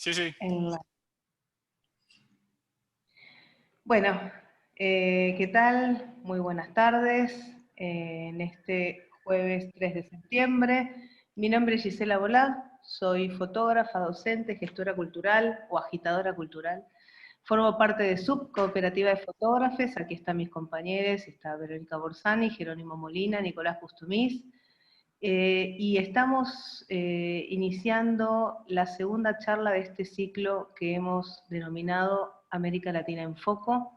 Sí, sí. Bueno, ¿qué tal? Muy buenas tardes. En este jueves 3 de septiembre. Mi nombre es Gisela Bolá, soy fotógrafa, docente, gestora cultural o agitadora cultural. Formo parte de SUB, Cooperativa de Fotógrafes. Aquí están mis compañeros, está Verónica Borsani, Jerónimo Molina, Nicolás Pustumis. Y estamos iniciando la segunda charla de este ciclo que hemos denominado América Latina en Foco,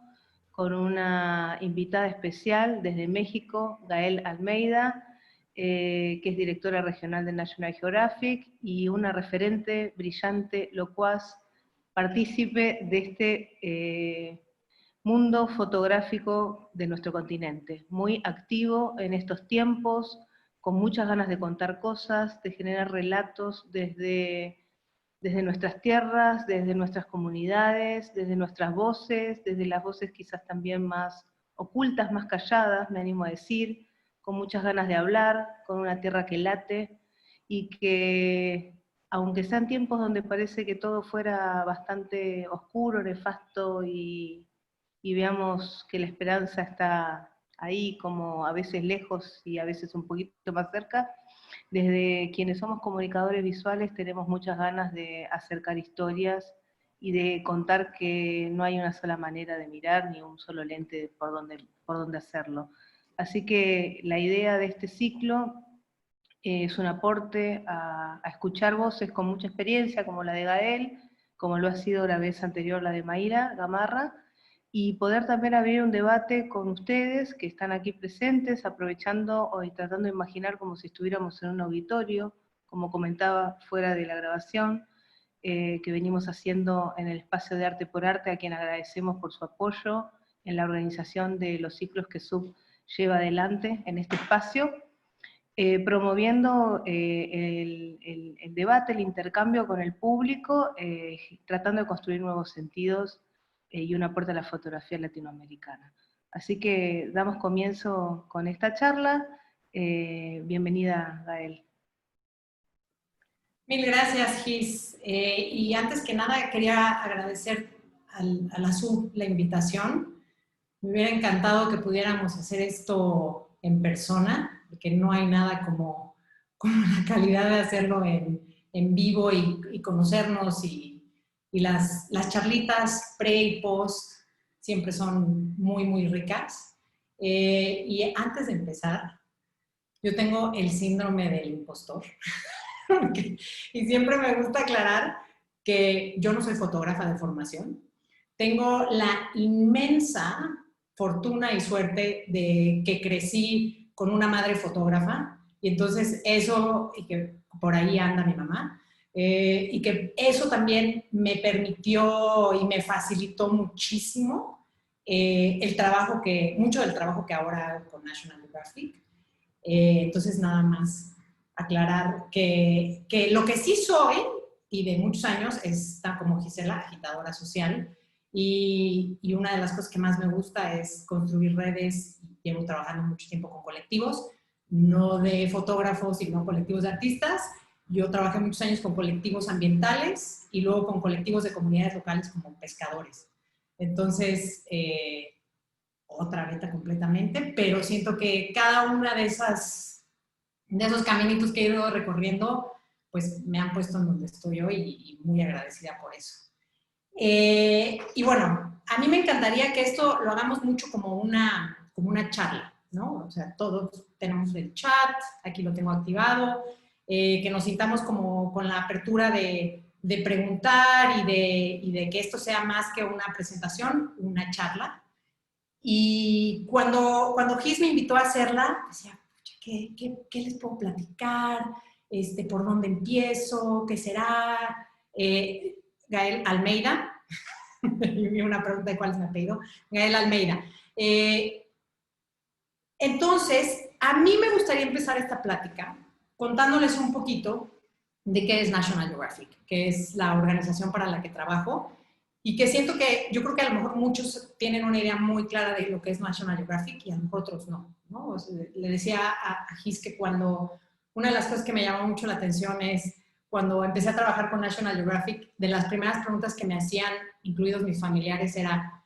con una invitada especial desde México, Gael Almeida, que es directora regional de National Geographic y una referente brillante, locuaz, partícipe de este mundo fotográfico de nuestro continente, muy activo en estos tiempos, con muchas ganas de contar cosas, de generar relatos desde nuestras tierras, desde nuestras comunidades, desde nuestras voces, desde las voces quizás también más ocultas, más calladas, me animo a decir, con muchas ganas de hablar, con una tierra que late, y que, aunque sean tiempos donde parece que todo fuera bastante oscuro, nefasto, y veamos que la esperanza está ahí, como a veces lejos y a veces un poquito más cerca, desde quienes somos comunicadores visuales tenemos muchas ganas de acercar historias y de contar que no hay una sola manera de mirar, ni un solo lente por donde hacerlo. Así que la idea de este ciclo es un aporte a escuchar voces con mucha experiencia, como la de Gael, como lo ha sido la vez anterior la de Mayra Gamarra, y poder también abrir un debate con ustedes que están aquí presentes, aprovechando y tratando de imaginar como si estuviéramos en un auditorio, como comentaba fuera de la grabación, que venimos haciendo en el espacio de Arte por Arte, a quien agradecemos por su apoyo en la organización de los ciclos que SUB lleva adelante en este espacio, promoviendo el debate, el intercambio con el público, tratando de construir nuevos sentidos y un aporte a la fotografía latinoamericana. Así que damos comienzo con esta charla. Bienvenida, Gael. Mil gracias, Gis. Y antes que nada quería agradecer a la SUB la invitación. Me hubiera encantado que pudiéramos hacer esto en persona, porque no hay nada como la calidad de hacerlo en vivo y conocernos, y las charlitas pre y post siempre son muy, muy ricas. Y antes de empezar, yo tengo el síndrome del impostor. Y siempre me gusta aclarar que yo no soy fotógrafa de formación. Tengo la inmensa fortuna y suerte de que crecí con una madre fotógrafa, y entonces eso, y que por ahí anda mi mamá, y que eso también me permitió y me facilitó muchísimo mucho del trabajo que ahora hago con National Geographic. Entonces nada más aclarar que lo que sí soy, y de muchos años, está como Gisela, agitadora social, y una de las cosas que más me gusta es construir redes. Llevo trabajando mucho tiempo con colectivos, no de fotógrafos, sino colectivos de artistas. Yo trabajé muchos años con colectivos ambientales y luego con colectivos de comunidades locales como pescadores. Entonces, otra beta completamente, pero siento que cada una de esos caminitos que he ido recorriendo, pues me han puesto en donde estoy hoy, y muy agradecida por eso. Y bueno, a mí me encantaría que esto lo hagamos mucho como una charla, ¿no? O sea, todos tenemos el chat, aquí lo tengo activado, que nos sintamos como con la apertura de preguntar y de que esto sea más que una presentación, una charla. Y cuando Gis me invitó a hacerla, decía, ¿qué les puedo platicar? ¿Por dónde empiezo? ¿Qué será? Gael Almeida, y una pregunta de cuál es mi apellido, Gael Almeida. Entonces, a mí me gustaría empezar esta plática contándoles un poquito de qué es National Geographic, que es la organización para la que trabajo, y que siento que, yo creo que a lo mejor muchos tienen una idea muy clara de lo que es National Geographic y a lo mejor otros no, ¿no? O sea, le decía a Gis que una de las cosas que me llamó mucho la atención es cuando empecé a trabajar con National Geographic, de las primeras preguntas que me hacían, incluidos mis familiares, era,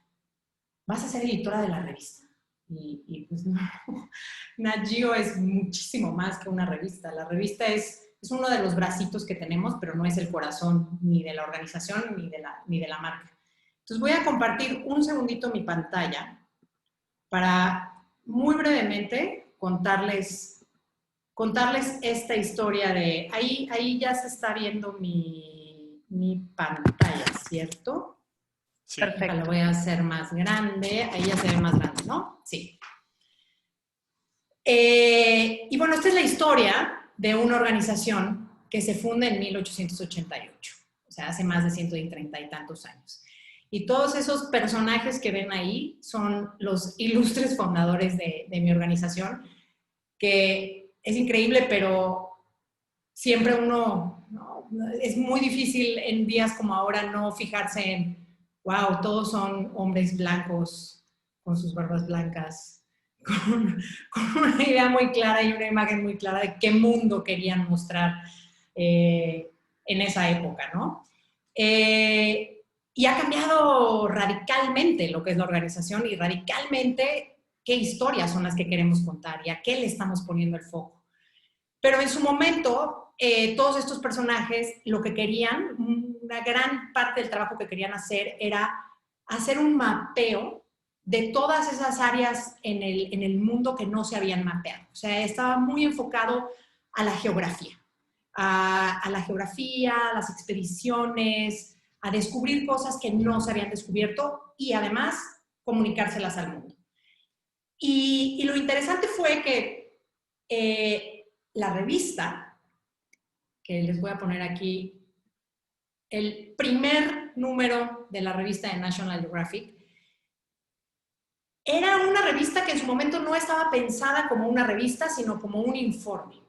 ¿vas a ser editora de la revista? Y pues no, Nat Geo es muchísimo más que una revista. La revista es uno de los bracitos que tenemos, pero no es el corazón ni de la organización ni de la marca. Entonces voy a compartir un segundito mi pantalla para muy brevemente contarles esta historia de... Ahí ya se está viendo mi pantalla, ¿cierto? Sí. Perfecto. La voy a hacer más grande. Ahí ya se ve más grande, ¿no? Sí. Y bueno, esta es la historia de una organización que se funda en 1888. O sea, hace más de 130 y tantos años. Y todos esos personajes que ven ahí son los ilustres fundadores de mi organización, que es increíble, pero siempre uno, ¿no? Es muy difícil en días como ahora no fijarse en, wow, todos son hombres blancos con sus barbas blancas, con una idea muy clara y una imagen muy clara de qué mundo querían mostrar en esa época, ¿no? Y ha cambiado radicalmente lo que es la organización y radicalmente qué historias son las que queremos contar y a qué le estamos poniendo el foco. Pero en su momento, todos estos personajes lo que querían, una gran parte del trabajo que querían hacer era hacer un mapeo de todas esas áreas en el mundo que no se habían mapeado. O sea, estaba muy enfocado a la geografía, a las expediciones, a descubrir cosas que no se habían descubierto y además comunicárselas al mundo. Y lo interesante fue que la revista, que les voy a poner aquí, el primer número de la revista de National Geographic, era una revista que en su momento no estaba pensada como una revista, sino como un informe.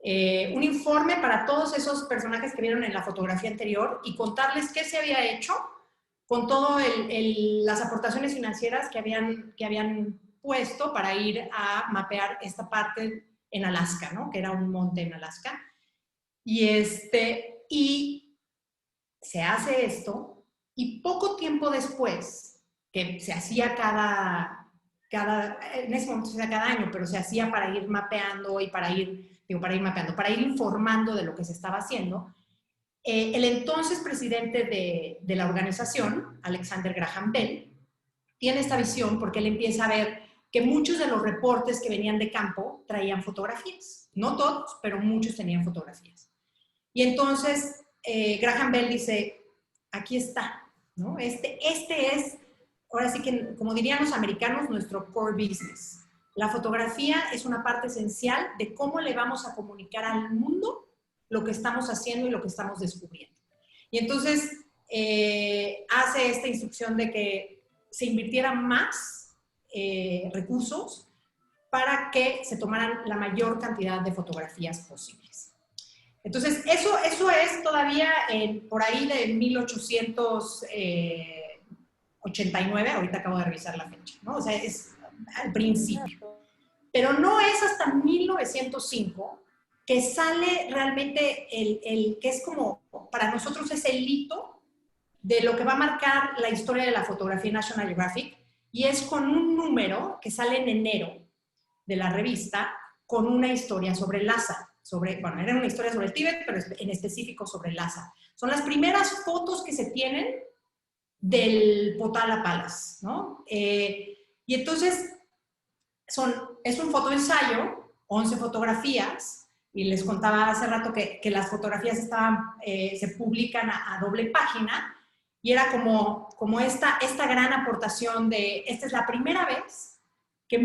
Un informe para todos esos personajes que vieron en la fotografía anterior y contarles qué se había hecho con todas las aportaciones financieras que habían puesto para ir a mapear esta parte en Alaska, ¿no? Que era un monte en Alaska. Y se hace esto y poco tiempo después, que se hacía en ese momento se hacía cada año, pero se hacía para ir mapeando y para ir informando de lo que se estaba haciendo, el entonces presidente de la organización, Alexander Graham Bell, tiene esta visión porque él empieza a ver que muchos de los reportes que venían de campo traían fotografías. No todos, pero muchos tenían fotografías. Y entonces Graham Bell dice, aquí está, ¿no? Este es, ahora sí que, como dirían los americanos, nuestro core business. La fotografía es una parte esencial de cómo le vamos a comunicar al mundo lo que estamos haciendo y lo que estamos descubriendo. Y entonces hace esta instrucción de que se invirtieran más recursos para que se tomaran la mayor cantidad de fotografías posibles. Entonces, eso es todavía por ahí de 1889, ahorita acabo de revisar la fecha, ¿no? O sea, es al principio. Pero no es hasta 1905 que sale realmente el que es como, para nosotros es el hito de lo que va a marcar la historia de la fotografía en National Geographic, y es con un número que sale en enero de la revista con una historia sobre Lhasa. Bueno, era una historia sobre el Tíbet, pero en específico sobre Lhasa. Son las primeras fotos que se tienen del Potala Palace, ¿no? Y entonces es un fotoensayo, 11 fotografías, y les contaba hace rato que las fotografías se publican a doble página, y era como esta gran aportación de, esta es la primera vez que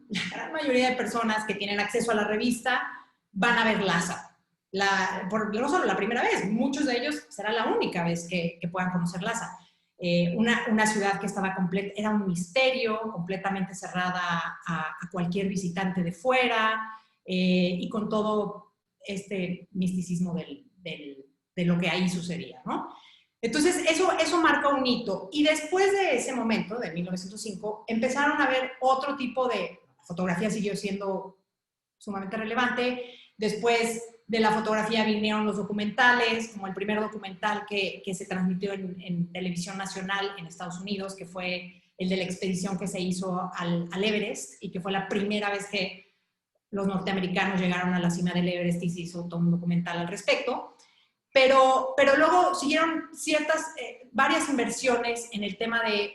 la gran mayoría de personas que tienen acceso a la revista van a ver Lhasa. No solo la primera vez, muchos de ellos será la única vez que puedan conocer Lhasa. Una ciudad que estaba completa, era un misterio, completamente cerrada a cualquier visitante de fuera, y con todo este misticismo de lo que ahí sucedía, ¿no? Entonces, eso marca un hito. Y después de ese momento, de 1905, empezaron a ver otro tipo de... La fotografía siguió siendo sumamente relevante. Después de la fotografía vinieron los documentales, como el primer documental que se transmitió en televisión nacional en Estados Unidos, que fue el de la expedición que se hizo al Everest, y que fue la primera vez que los norteamericanos llegaron a la cima del Everest y se hizo todo un documental al respecto. Pero luego siguieron varias inversiones en el tema de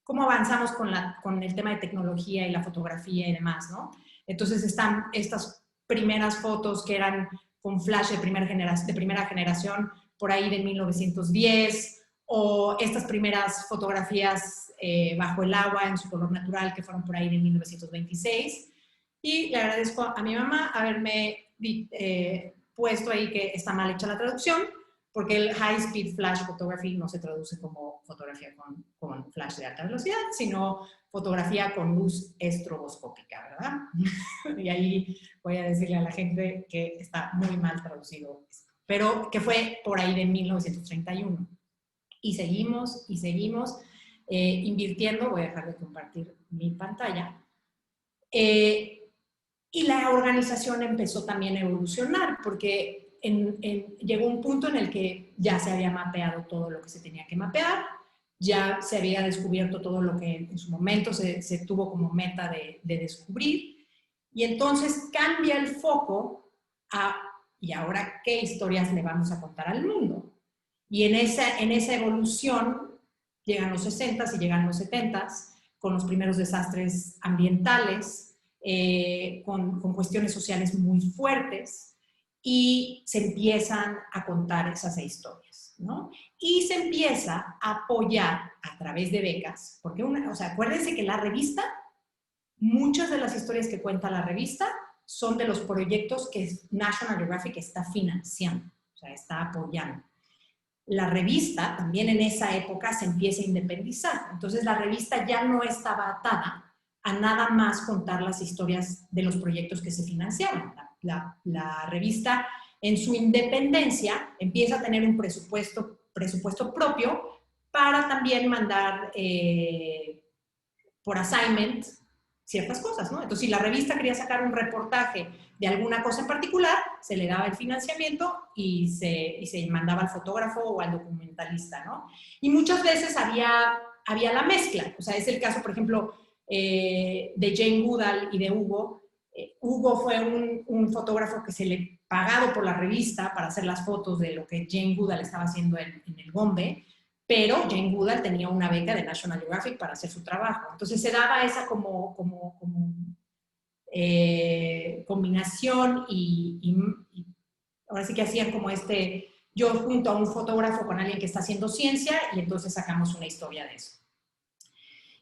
cómo avanzamos con el tema de tecnología y la fotografía y demás, ¿no? Entonces están estas primeras fotos que eran con flash de primera generación, por ahí de 1910, o estas primeras fotografías bajo el agua en su color natural, que fueron por ahí de 1926. Y le agradezco a mi mamá haberme puesto ahí que está mal hecha la traducción, porque el High Speed Flash Photography no se traduce como fotografía con flash de alta velocidad, sino fotografía con luz estroboscópica, ¿verdad? Y ahí voy a decirle a la gente que está muy mal traducido esto, pero que fue por ahí de 1931. Y seguimos invirtiendo. Voy a dejar de compartir mi pantalla. Y la organización empezó también a evolucionar, porque llegó un punto en el que ya se había mapeado todo lo que se tenía que mapear, ya se había descubierto todo lo que en su momento se tuvo como meta de descubrir, y entonces cambia el foco a, ¿y ahora qué historias le vamos a contar al mundo? Y en esa evolución llegan los 60s y llegan los 70s, con los primeros desastres ambientales, con cuestiones sociales muy fuertes, y se empiezan a contar esas historias, ¿no? Y se empieza a apoyar a través de becas, porque acuérdense que la revista, muchas de las historias que cuenta la revista son de los proyectos que National Geographic está financiando, o sea, está apoyando. La revista también en esa época se empieza a independizar, entonces la revista ya no estaba atada a nada más contar las historias de los proyectos que se financiaban. La revista, en su independencia, empieza a tener un presupuesto propio para también mandar por assignment ciertas cosas, ¿no? Entonces, si la revista quería sacar un reportaje de alguna cosa en particular, se le daba el financiamiento y se mandaba al fotógrafo o al documentalista, ¿no? Y muchas veces había la mezcla. O sea, es el caso, por ejemplo, de Jane Goodall y de Hugo. Hugo fue un fotógrafo que se le pagado por la revista para hacer las fotos de lo que Jane Goodall estaba haciendo en el Gombe, pero Jane Goodall tenía una beca de National Geographic para hacer su trabajo. Entonces se daba esa combinación y ahora sí que hacían como yo junto a un fotógrafo con alguien que está haciendo ciencia, y entonces sacamos una historia de eso.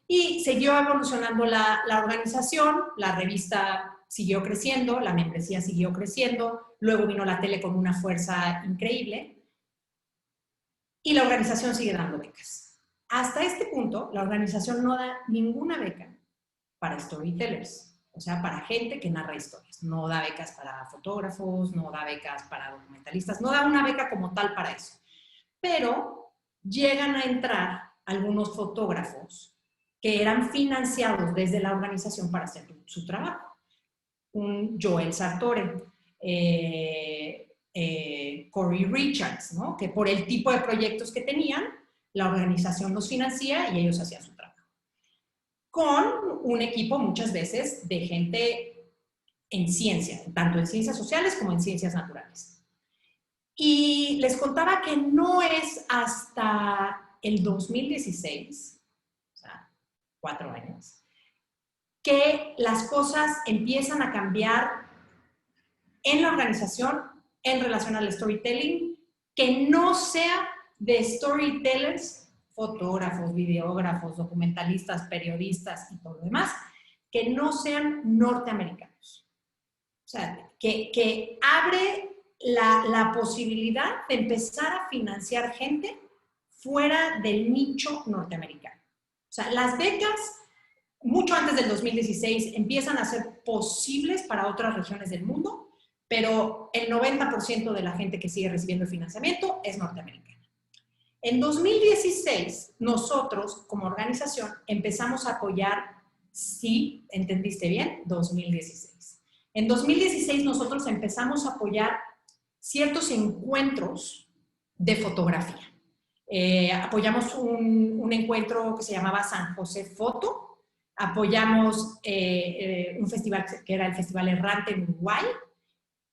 Y siguió evolucionando la organización, la revista siguió creciendo, la membresía siguió creciendo, luego vino la tele con una fuerza increíble, y la organización sigue dando becas. Hasta este punto, la organización no da ninguna beca para storytellers, o sea, para gente que narra historias. No da becas para fotógrafos, no da becas para documentalistas, no da una beca como tal para eso. Pero llegan a entrar algunos fotógrafos que eran financiados desde la organización para hacer su trabajo. Un Joel Sartore, Corey Richards, ¿no? Que por el tipo de proyectos que tenían, la organización los financia y ellos hacían su trabajo. Con un equipo muchas veces de gente en ciencia, tanto en ciencias sociales como en ciencias naturales. Y les contaba que no es hasta el 2016, 4 años, que las cosas empiezan a cambiar en la organización en relación al storytelling, que no sea de storytellers, fotógrafos, videógrafos, documentalistas, periodistas y todo lo demás, que no sean norteamericanos. O sea, que abre la posibilidad de empezar a financiar gente fuera del nicho norteamericano. O sea, las becas, mucho antes del 2016, empiezan a ser posibles para otras regiones del mundo, pero el 90% de la gente que sigue recibiendo el financiamiento es norteamericana. En 2016, nosotros, como organización, empezamos a apoyar, ¿sí? ¿Entendiste bien? 2016. En 2016, nosotros empezamos a apoyar ciertos encuentros de fotografía. Apoyamos un encuentro que se llamaba San José Foto, apoyamos un festival que era el Festival Errante en Uruguay,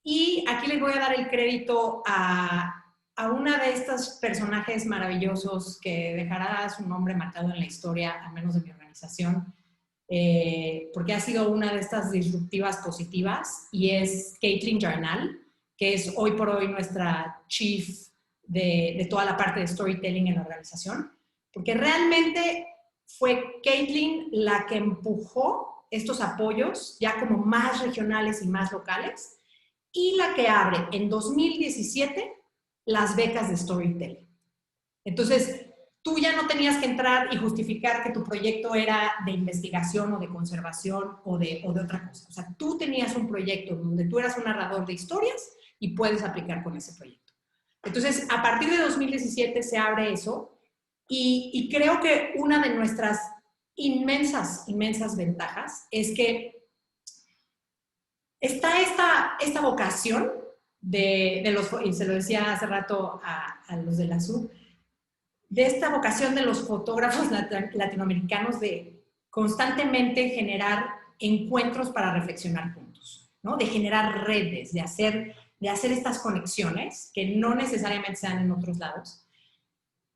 y aquí les voy a dar el crédito a una de estos personajes maravillosos que dejará su nombre marcado en la historia, al menos de mi organización, porque ha sido una de estas disruptivas positivas, y es Caitlin Jarnall, que es hoy por hoy nuestra chief de toda la parte de storytelling en la organización, porque realmente fue Caitlin la que empujó estos apoyos ya como más regionales y más locales, y la que abre en 2017 las becas de storytelling. Entonces, tú ya no tenías que entrar y justificar que tu proyecto era de investigación o de conservación o de otra cosa. O sea, tú tenías un proyecto donde tú eras un narrador de historias y puedes aplicar con ese proyecto. Entonces, a partir de 2017 se abre eso, y creo que una de nuestras inmensas ventajas es que está esta vocación de los, y se lo decía hace rato a los de la SUB, de esta vocación de los fotógrafos latinoamericanos de constantemente generar encuentros para reflexionar juntos, ¿no? De generar redes, de hacer estas conexiones que no necesariamente se dan en otros lados.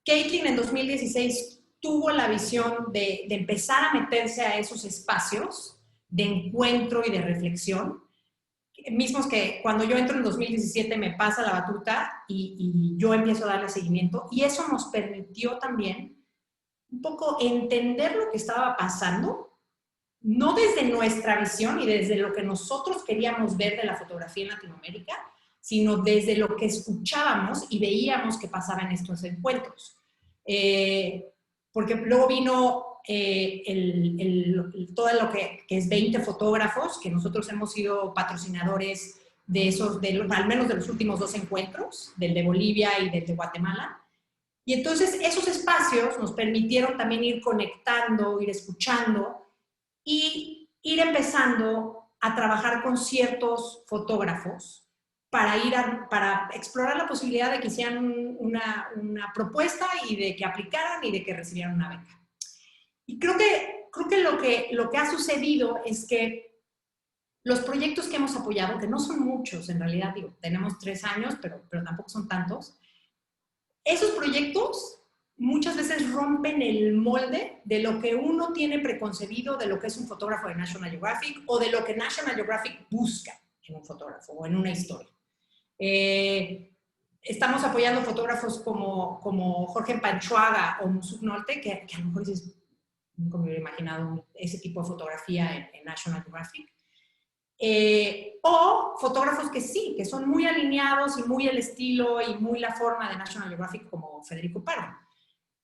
Caitlin en 2016 tuvo la visión de empezar a meterse a esos espacios de encuentro y de reflexión, mismos que cuando yo entro en 2017 me pasa la batuta y yo empiezo a darle seguimiento, y eso nos permitió también un poco entender lo que estaba pasando, no desde nuestra visión y desde lo que nosotros queríamos ver de la fotografía en Latinoamérica, sino desde lo que escuchábamos y veíamos que pasaba en estos encuentros. Porque luego vino todo lo que es 20 fotógrafos, que nosotros hemos sido patrocinadores de esos, al menos de los últimos 2 encuentros, del de Bolivia y del de Guatemala. Y entonces esos espacios nos permitieron también ir conectando, ir escuchando y ir empezando a trabajar con ciertos fotógrafos para explorar la posibilidad de que hicieran una propuesta y de que aplicaran y de que recibieran una beca. Y creo que lo que ha sucedido es que los proyectos que hemos apoyado, que no son muchos en realidad, digo, tenemos 3 años, pero tampoco son tantos, esos proyectos muchas veces rompen el molde de lo que uno tiene preconcebido de lo que es un fotógrafo de National Geographic o de lo que National Geographic busca en un fotógrafo o en una historia. Estamos apoyando fotógrafos como Jorge Panchuaga o Musuk Nolte, que a lo mejor dices, nunca me hubiera imaginado ese tipo de fotografía en National Geographic. O fotógrafos que sí, que son muy alineados y muy el estilo y muy la forma de National Geographic, como Federico Parra.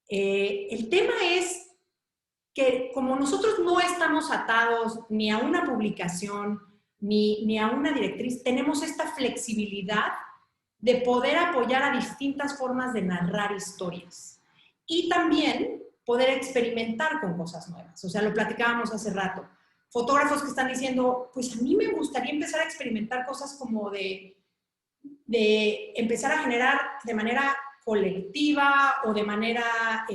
El tema es que como nosotros no estamos atados ni a una publicación ni a una directriz, tenemos esta flexibilidad de poder apoyar a distintas formas de narrar historias y también poder experimentar con cosas nuevas. O sea, lo platicábamos hace rato. Fotógrafos que están diciendo, pues a mí me gustaría empezar a experimentar cosas como de empezar a generar de manera colectiva o de manera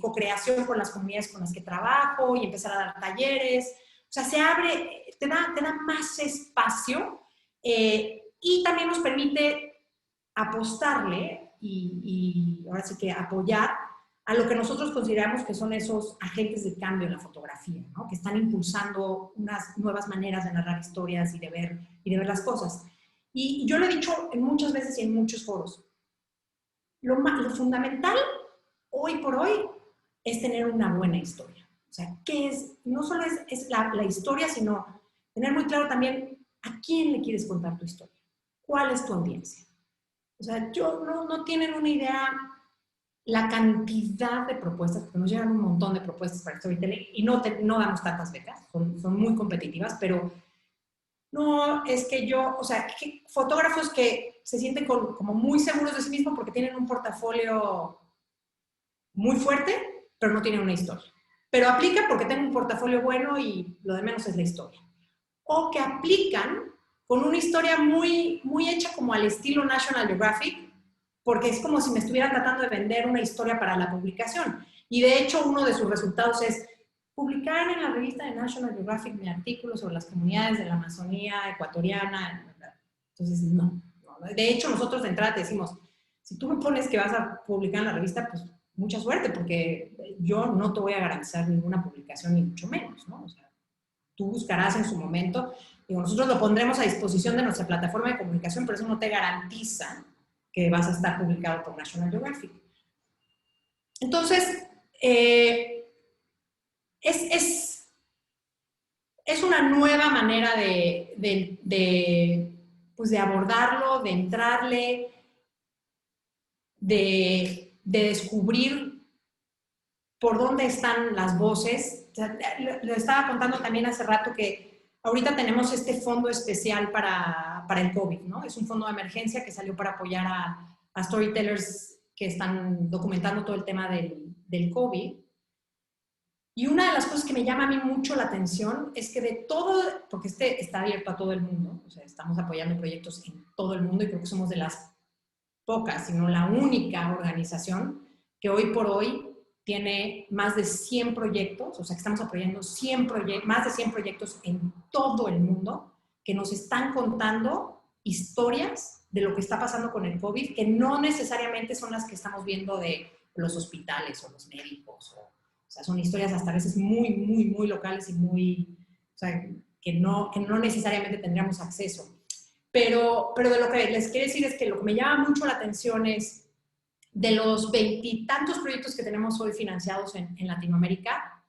co-creación con las comunidades con las que trabajo y empezar a dar talleres. O sea, se abre, te da más espacio y también nos permite apostarle y ahora sí que apoyar a lo que nosotros consideramos que son esos agentes de cambio en la fotografía, ¿no? Que están impulsando unas nuevas maneras de narrar historias y de ver las cosas. Y yo lo he dicho muchas veces y en muchos foros. Lo fundamental hoy por hoy es tener una buena historia. O sea, ¿qué es? No solo es la historia, sino tener muy claro también a quién le quieres contar tu historia. ¿Cuál es tu audiencia? O sea, no tienen una idea la cantidad de propuestas, porque nos llegan un montón de propuestas para storytelling y no damos tantas becas, son muy competitivas, pero no, es que o sea, fotógrafos que se sienten como muy seguros de sí mismos porque tienen un portafolio muy fuerte, pero no tienen una historia. Pero aplica porque tengo un portafolio bueno y lo de menos es la historia. O que aplican con una historia muy, muy hecha como al estilo National Geographic, porque es como si me estuvieran tratando de vender una historia para la publicación. Y de hecho, uno de sus resultados es publicar en la revista de National Geographic mi artículo sobre las comunidades de la Amazonía ecuatoriana. Entonces, no. De hecho, nosotros de entrada te decimos, si tú me pones que vas a publicar en la revista, pues mucha suerte, porque yo no te voy a garantizar ninguna publicación, ni mucho menos, ¿no? O sea, tú buscarás en su momento, digo, nosotros lo pondremos a disposición de nuestra plataforma de comunicación, pero eso no te garantiza que vas a estar publicado por National Geographic. Entonces, es una nueva manera pues de abordarlo, de entrarle, de descubrir por dónde están las voces. O sea, lo estaba contando también hace rato que ahorita tenemos este fondo especial para el COVID, ¿no? Es un fondo de emergencia que salió para apoyar a storytellers que están documentando todo el tema del COVID. Y una de las cosas que me llama a mí mucho la atención es que de todo, porque está abierto a todo el mundo, o sea, estamos apoyando proyectos en todo el mundo y creo que somos de las pocas, sino la única organización que hoy por hoy tiene más de 100 proyectos, o sea, que estamos apoyando más de 100 proyectos en todo el mundo que nos están contando historias de lo que está pasando con el COVID, que no necesariamente son las que estamos viendo de los hospitales o los médicos, o sea, son historias hasta a veces muy, muy, muy locales y muy, o sea, que no necesariamente tendríamos acceso. Pero de lo que les quiero decir es que lo que me llama mucho la atención es de los 20 y tantos proyectos que tenemos hoy financiados en Latinoamérica,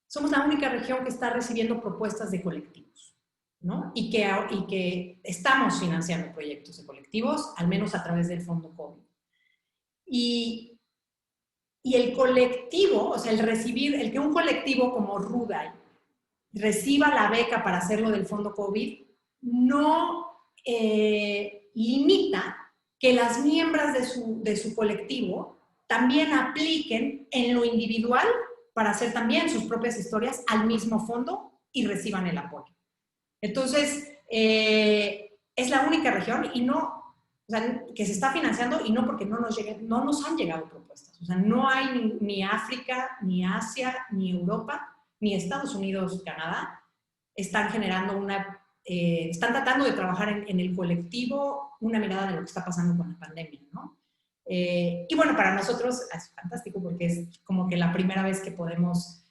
somos la única región que está recibiendo propuestas de colectivos, ¿no? Y que estamos financiando proyectos de colectivos, al menos a través del Fondo COVID. Y el colectivo, o sea, el que un colectivo como Rudai reciba la beca para hacerlo del Fondo COVID, no limita que las miembros de su colectivo también apliquen en lo individual para hacer también sus propias historias al mismo fondo y reciban el apoyo. Entonces, es la única región y no, o sea, que se está financiando y no porque no nos han llegado propuestas. O sea, no hay ni África, ni Asia, ni Europa, ni Estados Unidos, Canadá, están generando están tratando de trabajar en el colectivo una mirada de lo que está pasando con la pandemia, ¿no? Y bueno, para nosotros es fantástico porque es como que la primera vez que podemos,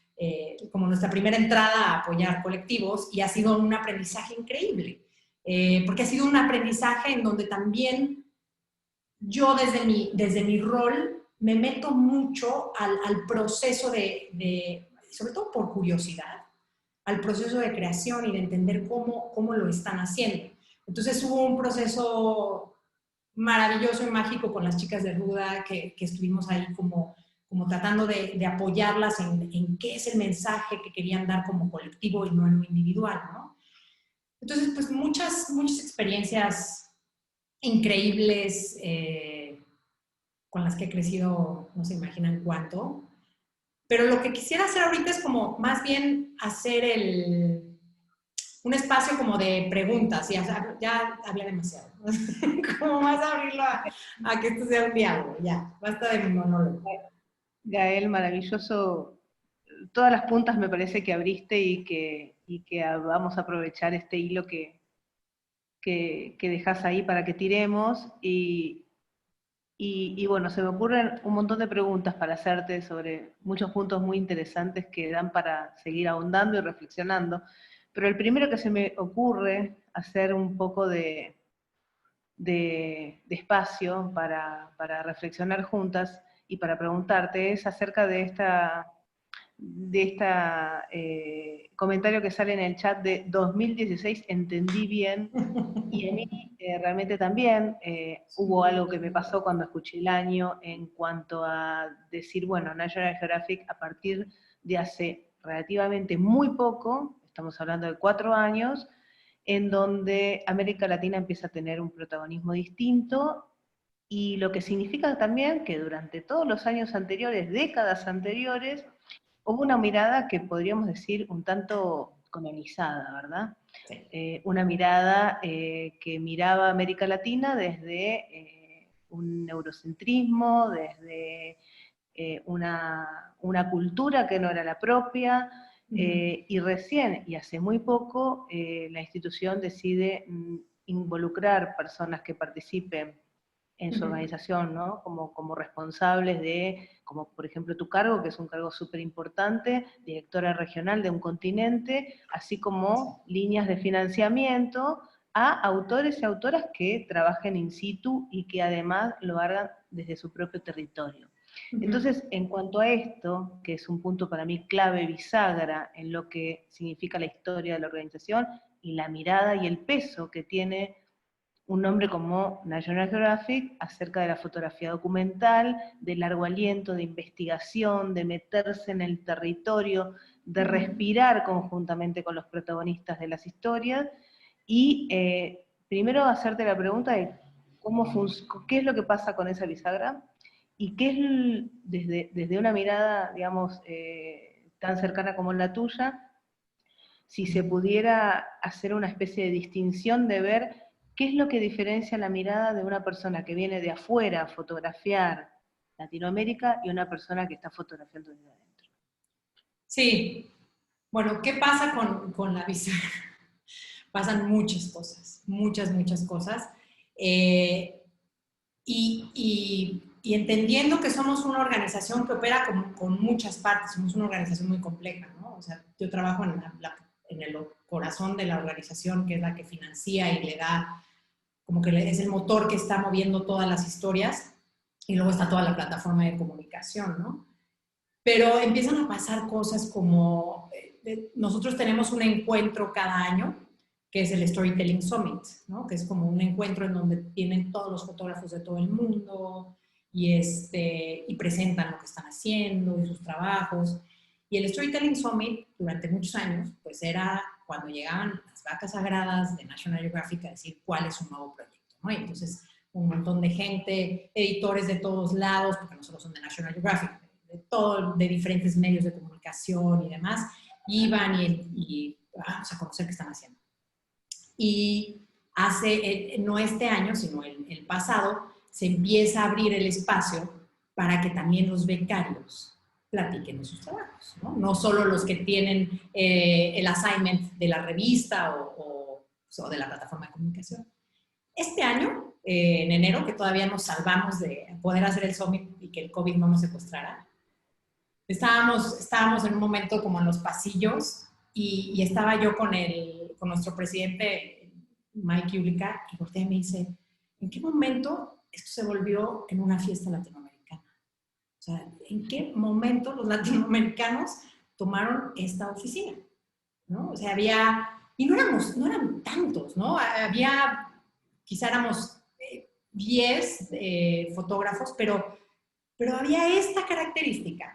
como nuestra primera entrada a apoyar colectivos, y ha sido un aprendizaje increíble, porque ha sido un aprendizaje en donde también yo desde mi rol me meto mucho al proceso sobre todo por curiosidad, al proceso de creación y de entender cómo lo están haciendo. Entonces hubo un proceso maravilloso y mágico con las chicas de Ruda, que estuvimos ahí como tratando de apoyarlas en qué es el mensaje que querían dar como colectivo y no en lo individual, ¿no? Entonces, pues muchas experiencias increíbles con las que he crecido, no se imaginan cuánto. Pero lo que quisiera hacer ahorita es como más bien hacer un espacio como de preguntas. Ya hablé demasiado. Como más abrirlo a que esto sea un diálogo. Ya, basta de mi monólogo. Gael, maravilloso. Todas las puntas me parece que abriste y que vamos a aprovechar este hilo que dejas ahí para que tiremos. Y bueno, se me ocurren un montón de preguntas para hacerte sobre muchos puntos muy interesantes que dan para seguir ahondando y reflexionando. Pero el primero que se me ocurre hacer un poco de espacio para reflexionar juntas y para preguntarte es acerca de comentario que sale en el chat de 2016, entendí bien, y a mí realmente también hubo algo que me pasó cuando escuché el año en cuanto a decir, bueno, National Geographic a partir de hace relativamente muy poco, estamos hablando de 4 años, en donde América Latina empieza a tener un protagonismo distinto, y lo que significa también que durante todos los años anteriores, décadas anteriores, hubo una mirada que podríamos decir un tanto colonizada, ¿verdad? Una mirada que miraba América Latina desde un eurocentrismo, desde una cultura que no era la propia, y recién, y hace muy poco, la institución decide involucrar personas que participen en su organización, ¿no? Como responsables de, como por ejemplo tu cargo, que es un cargo súper importante, directora regional de un continente, así como líneas de financiamiento a autores y autoras que trabajen in situ y que además lo hagan desde su propio territorio. Entonces, en cuanto a esto, que es un punto para mí clave, bisagra en lo que significa la historia de la organización y la mirada y el peso que tiene un nombre como National Geographic acerca de la fotografía documental, de largo aliento, de investigación, de meterse en el territorio, de respirar conjuntamente con los protagonistas de las historias, y primero hacerte la pregunta de qué es lo que pasa con esa bisagra, y qué es, desde una mirada, digamos, tan cercana como la tuya, si se pudiera hacer una especie de distinción de ver qué es lo que diferencia la mirada de una persona que viene de afuera a fotografiar Latinoamérica y una persona que está fotografiando desde adentro. Sí, bueno, ¿qué pasa con la bisagra? Pasan muchas cosas, muchas cosas. Y entendiendo que somos una organización que opera con muchas partes, somos una organización muy compleja, ¿no? O sea, yo trabajo en el corazón de la organización, que es la que financia y le da, como que es el motor que está moviendo todas las historias, y luego está toda la plataforma de comunicación, ¿no? Pero empiezan a pasar cosas como, nosotros tenemos un encuentro cada año, que es el Storytelling Summit, ¿no? Que es como un encuentro en donde vienen todos los fotógrafos de todo el mundo y presentan lo que están haciendo y sus trabajos. Y el Storytelling Summit, durante muchos años, pues era cuando llegaban las vacas sagradas de National Geographic a decir cuál es su nuevo proyecto, ¿no? Y entonces un montón de gente, editores de todos lados, porque no solo son de National Geographic, de diferentes medios de comunicación y demás, iban y vamos a conocer qué están haciendo. Y no este año, sino el pasado, se empieza a abrir el espacio para que también los becarios platiquen de sus trabajos, ¿no? No solo los que tienen el assignment de la revista o de la plataforma de comunicación. Este año, en enero, que todavía nos salvamos de poder hacer el summit y que el COVID no nos secuestrara, estábamos en un momento como en los pasillos y estaba yo con nuestro presidente, Mike Ulica, y voltea y me dice, ¿en qué momento esto se volvió en una fiesta latinoamericana? O sea, ¿en qué momento los latinoamericanos tomaron esta oficina? ¿No? O sea, y no eran tantos, ¿no? Quizá éramos 10 fotógrafos, pero había esta característica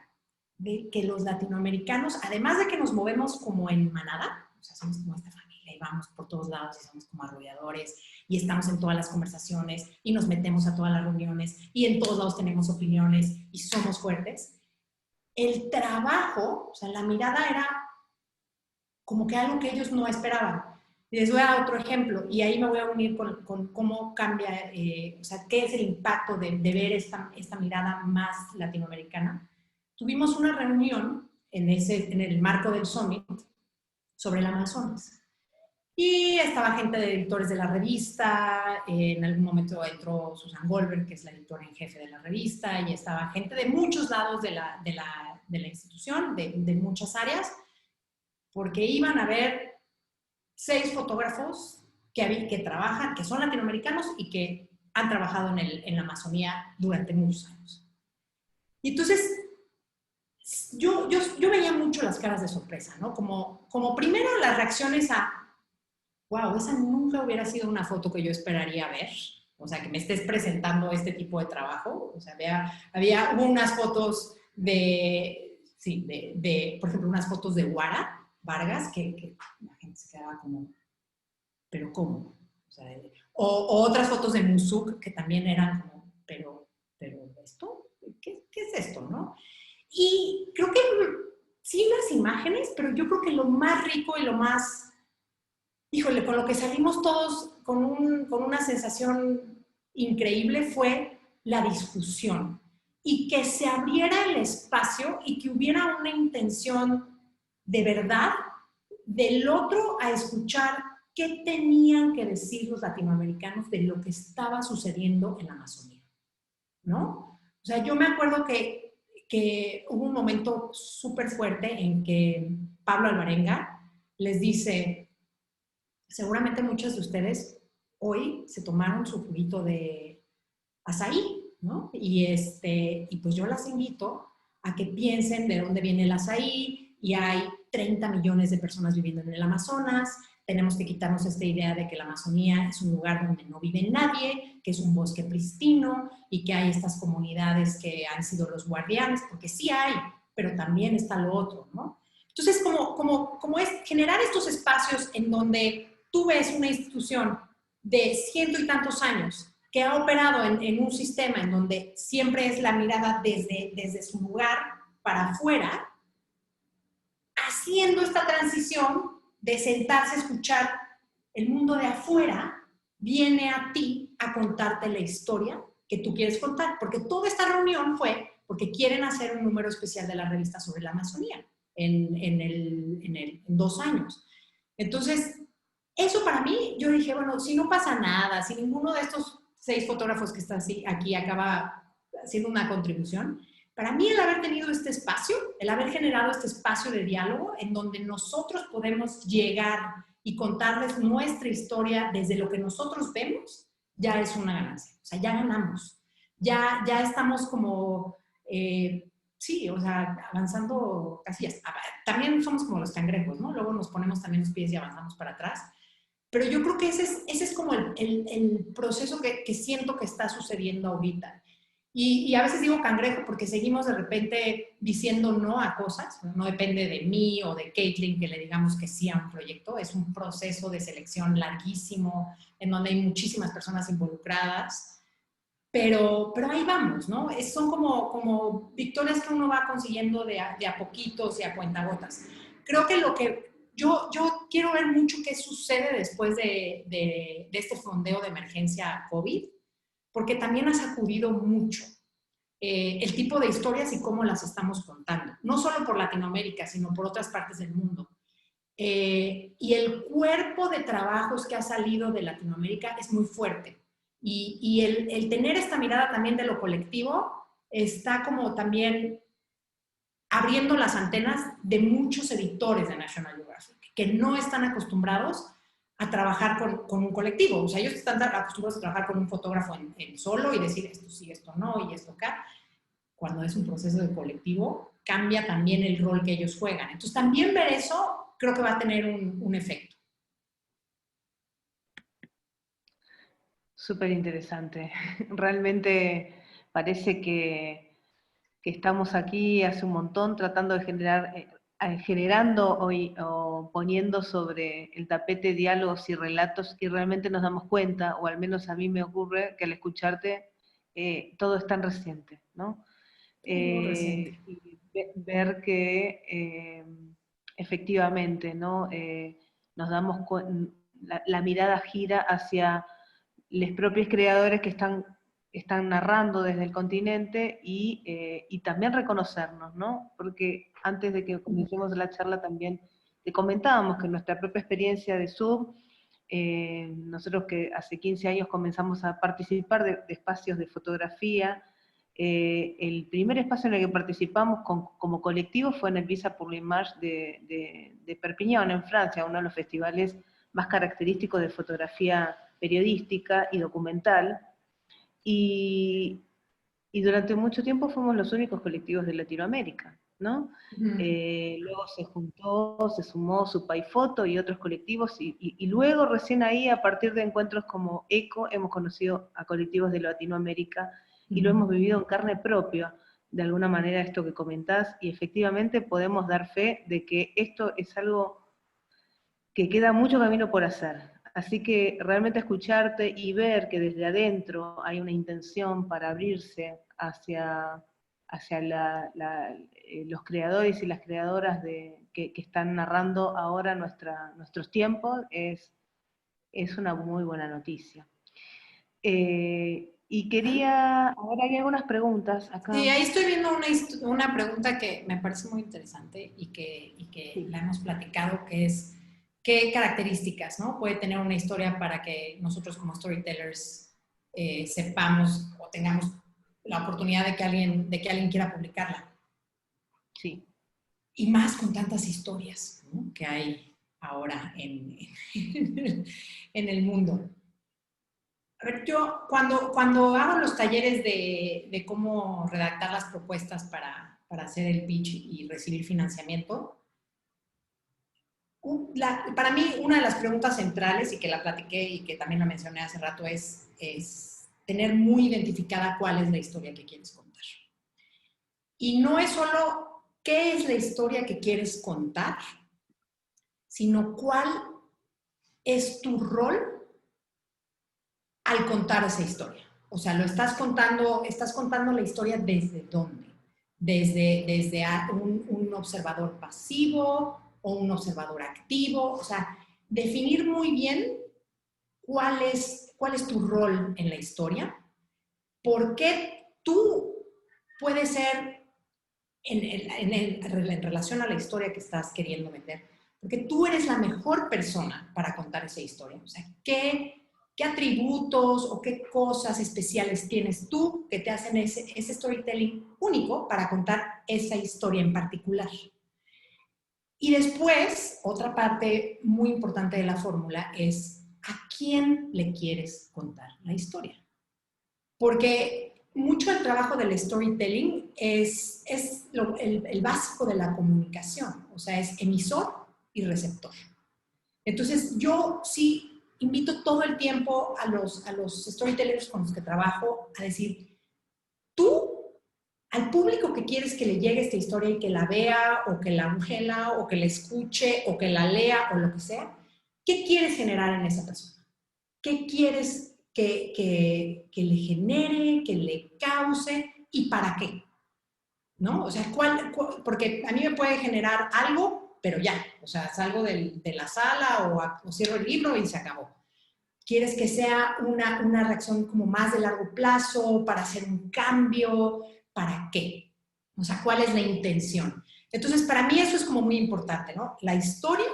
de que los latinoamericanos, además de que nos movemos como en manada, o sea, somos como esta familia y vamos por todos lados y somos como arrolladores y estamos en todas las conversaciones y nos metemos a todas las reuniones y en todos lados tenemos opiniones y somos fuertes, el trabajo, o sea, la mirada era como que algo que ellos no esperaban. Y les voy a dar otro ejemplo, y ahí me voy a unir con cómo cambia, o sea, qué es el impacto de ver esta mirada más latinoamericana. Tuvimos una reunión en el marco del Summit sobre el Amazonas. Y estaba gente de editores de la revista, en algún momento entró Susan Goldberg, que es la editora en jefe de la revista, y estaba gente de muchos lados de la institución, de muchas áreas, porque iban a ver 6 fotógrafos que trabajan, que son latinoamericanos y que han trabajado en la Amazonía durante muchos años. Y entonces, yo veía mucho las caras de sorpresa, ¿no? Como primero las reacciones a, wow, esa nunca hubiera sido una foto que yo esperaría ver, o sea, que me estés presentando este tipo de trabajo. O sea, hubo unas fotos por ejemplo, unas fotos de Guara Vargas, que la gente se quedaba como, ¿pero cómo? O sea, o otras fotos de Musuk, que también eran como, ¿pero esto? ¿Qué es esto, no? Y creo que sí las imágenes, pero yo creo que lo más rico y lo más híjole, con lo que salimos todos con una sensación increíble fue la discusión y que se abriera el espacio y que hubiera una intención de verdad del otro a escuchar qué tenían que decir los latinoamericanos de lo que estaba sucediendo en la Amazonía, ¿no? O sea, yo me acuerdo que hubo un momento súper fuerte en que Pablo Alvarenga les dice, seguramente muchos de ustedes hoy se tomaron su juguito de azaí, ¿no? Y pues yo las invito a que piensen de dónde viene el azaí, y hay 30 millones de personas viviendo en el Amazonas. Tenemos que quitarnos esta idea de que la Amazonía es un lugar donde no vive nadie, que es un bosque pristino y que hay estas comunidades que han sido los guardianes, porque sí hay, pero también está lo otro, ¿no? Entonces, como es generar estos espacios en donde tú ves una institución de ciento y tantos años que ha operado en un sistema en donde siempre es la mirada desde su lugar para afuera, haciendo esta transición de sentarse a escuchar el mundo de afuera, viene a ti a contarte la historia que tú quieres contar, porque toda esta reunión fue porque quieren hacer un número especial de la revista sobre la Amazonía en 2 años. Entonces, eso para mí, yo dije, bueno, si no pasa nada, si ninguno de estos 6 fotógrafos que están aquí acaba haciendo una contribución, para mí el haber tenido este espacio, el haber generado este espacio de diálogo en donde nosotros podemos llegar y contarles nuestra historia desde lo que nosotros vemos, ya es una ganancia. O sea, ya ganamos. Ya estamos como, sí, o sea, avanzando casi. También somos como los cangrejos, ¿no? Luego nos ponemos también los pies y avanzamos para atrás. Pero yo creo que ese es como el proceso que siento que está sucediendo ahorita. Y a veces digo cangrejo porque seguimos de repente diciendo no a cosas. No depende de mí o de Caitlin que le digamos que sí a un proyecto. Es un proceso de selección larguísimo en donde hay muchísimas personas involucradas. Pero ahí vamos, ¿no? Son como victorias que uno va consiguiendo de a poquitos y a cuentagotas. Creo que lo que yo quiero ver mucho qué sucede después de este fondeo de emergencia COVID, porque también ha sacudido mucho el tipo de historias y cómo las estamos contando, no solo por Latinoamérica, sino por otras partes del mundo. Y el cuerpo de trabajos que ha salido de Latinoamérica es muy fuerte. Y el tener esta mirada también de lo colectivo está como también abriendo las antenas de muchos editores de National Geographic, que no están acostumbrados a trabajar con un colectivo. O sea, ellos están acostumbrados a trabajar con un fotógrafo en solo y decir esto sí, esto no y esto acá. Cuando es un proceso de colectivo, cambia también el rol que ellos juegan. Entonces, también ver eso creo que va a tener un efecto. Súper interesante. Realmente parece que estamos aquí hace un montón tratando de generar, generando o poniendo sobre el tapete diálogos y relatos y realmente nos damos cuenta, o al menos a mí me ocurre, que al escucharte todo es tan reciente, ¿no? Muy reciente. Y ver que efectivamente, ¿no? Nos damos la mirada gira hacia los propios creadores que están narrando desde el continente y también reconocernos, ¿no? Porque antes de que comencemos la charla también te comentábamos que nuestra propia experiencia de Sub, nosotros que hace 15 años comenzamos a participar de espacios de fotografía, el primer espacio en el que participamos como colectivo fue en el Visa pour l'Image de Perpignan, en Francia, uno de los festivales más característicos de fotografía periodística y documental, y, y durante mucho tiempo fuimos los únicos colectivos de Latinoamérica, ¿no? Luego se sumó Supayfoto y otros colectivos, y luego recién ahí, a partir de encuentros como ECO, hemos conocido a colectivos de Latinoamérica, y lo hemos vivido en carne propia, de alguna manera esto que comentás, y efectivamente podemos dar fe de que esto es algo que queda mucho camino por hacer. Así que realmente escucharte y ver que desde adentro hay una intención para abrirse hacia los creadores y las creadoras que están narrando ahora nuestros tiempos, es es una muy buena noticia. Y quería, ahora hay algunas preguntas acá. Sí, ahí estoy viendo una pregunta que me parece muy interesante y que Sí. la hemos platicado, que es qué características, ¿no?, puede tener una historia para que nosotros como storytellers sepamos o tengamos la oportunidad de que alguien quiera publicarla. Sí. Y más con tantas historias, ¿no?, que hay ahora en el mundo. A ver, yo cuando hago los talleres de cómo redactar las propuestas para hacer el pitch y recibir financiamiento, para mí una de las preguntas centrales, y que la platiqué y que también la mencioné hace rato, es tener muy identificada cuál es la historia que quieres contar. Y no es solo qué es la historia que quieres contar, sino cuál es tu rol al contar esa historia. O sea, estás contando la historia desde dónde. Desde un observador pasivo o un observador activo. O sea, definir muy bien cuál es tu rol en la historia, por qué tú puedes ser en relación a la historia que estás queriendo meter, porque tú eres la mejor persona para contar esa historia. O sea, ¿qué atributos o qué cosas especiales tienes tú que te hacen ese storytelling único para contar esa historia en particular? Y después, otra parte muy importante de la fórmula es a quién le quieres contar la historia. Porque mucho del trabajo del storytelling es el básico de la comunicación, o sea, es emisor y receptor. Entonces, yo sí invito todo el tiempo a los storytellers con los que trabajo a decir, tú, al público que quieres que le llegue esta historia y que la vea, o que la angela, o que la escuche, o que la lea, o lo que sea, ¿qué quieres generar en esa persona? ¿Qué quieres que le genere, que le cause y para qué? ¿No? O sea, porque a mí me puede generar algo, pero ya, o sea, salgo de la sala o cierro el libro y se acabó. ¿Quieres que sea una reacción como más de largo plazo, para hacer un cambio? ¿Para qué? O sea, ¿cuál es la intención? Entonces, para mí eso es como muy importante, ¿no? La historia,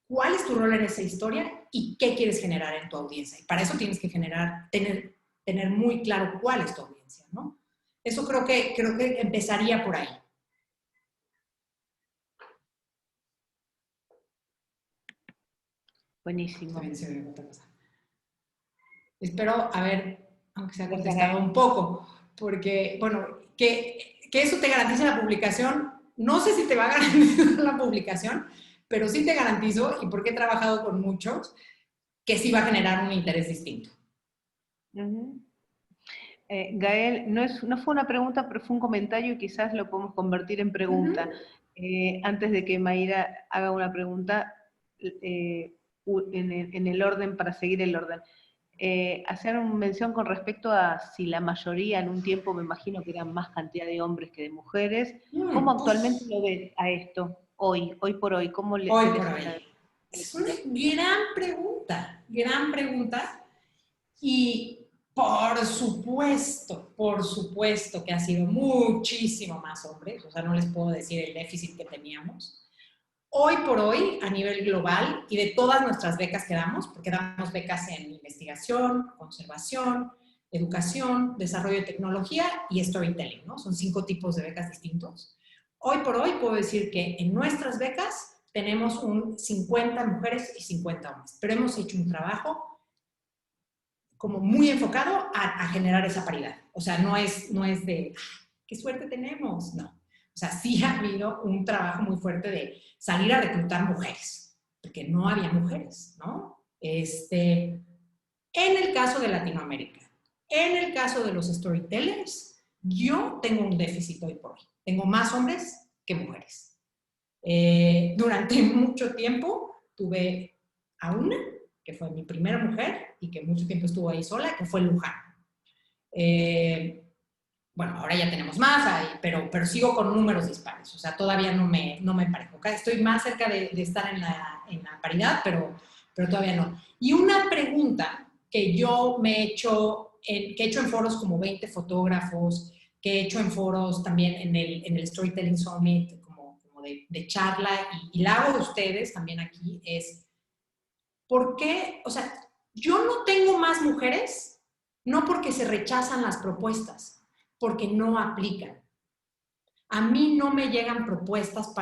cuál es tu rol en esa historia y qué quieres generar en tu audiencia. Y para eso tienes que tener muy claro cuál es tu audiencia, ¿no? Eso creo que empezaría por ahí. Buenísimo. También se ve otra cosa. Espero haber, aunque sea Gracias, contestado Gael. un poco, porque, bueno, que eso te garantice la publicación. No sé si te va a garantizar la publicación, pero sí te garantizo, y porque he trabajado con muchos, que sí va a generar un interés distinto. Gael, no fue una pregunta, pero fue un comentario y quizás lo podemos convertir en pregunta. Antes de que Mayra haga una pregunta, en el orden, para seguir el orden. Hacer una mención con respecto a si la mayoría, en un tiempo me imagino que eran más cantidad de hombres que de mujeres. ¿Cómo actualmente lo ves a esto, hoy por hoy? ¿Cómo le Hoy ves por hoy. Es una gran pregunta. Y por supuesto que ha sido muchísimo más hombres, o sea, no les puedo decir el déficit que teníamos. Hoy por hoy, a nivel global, y de todas nuestras becas que damos, porque damos becas en investigación, conservación, educación, desarrollo de tecnología y storytelling, ¿no? Son 5 tipos de becas distintos. Hoy por hoy puedo decir que en nuestras becas tenemos un 50 mujeres y 50 hombres, pero hemos hecho un trabajo como muy enfocado a generar esa paridad. O sea, no es de, qué suerte tenemos, no. O sea, sí ha habido un trabajo muy fuerte de salir a reclutar mujeres, porque no había mujeres, ¿no? En el caso de Latinoamérica, en el caso de los storytellers, yo tengo un déficit hoy por hoy. Tengo más hombres que mujeres. Durante mucho tiempo tuve a una, que fue mi primera mujer y que mucho tiempo estuvo ahí sola, que fue Luján. Bueno, ahora ya tenemos más, pero sigo con números dispares, o sea, todavía no me parejo. Estoy más cerca de estar en la paridad, pero pero todavía no. Y una pregunta que yo me he hecho, que he hecho en foros como 20 fotógrafos, que he hecho en foros también en el Storytelling Summit, como de charla, y la hago de ustedes también aquí, es, ¿por qué? O sea, yo no tengo más mujeres, no porque se rechazan las propuestas, porque no aplican. A mí no me llegan propuestas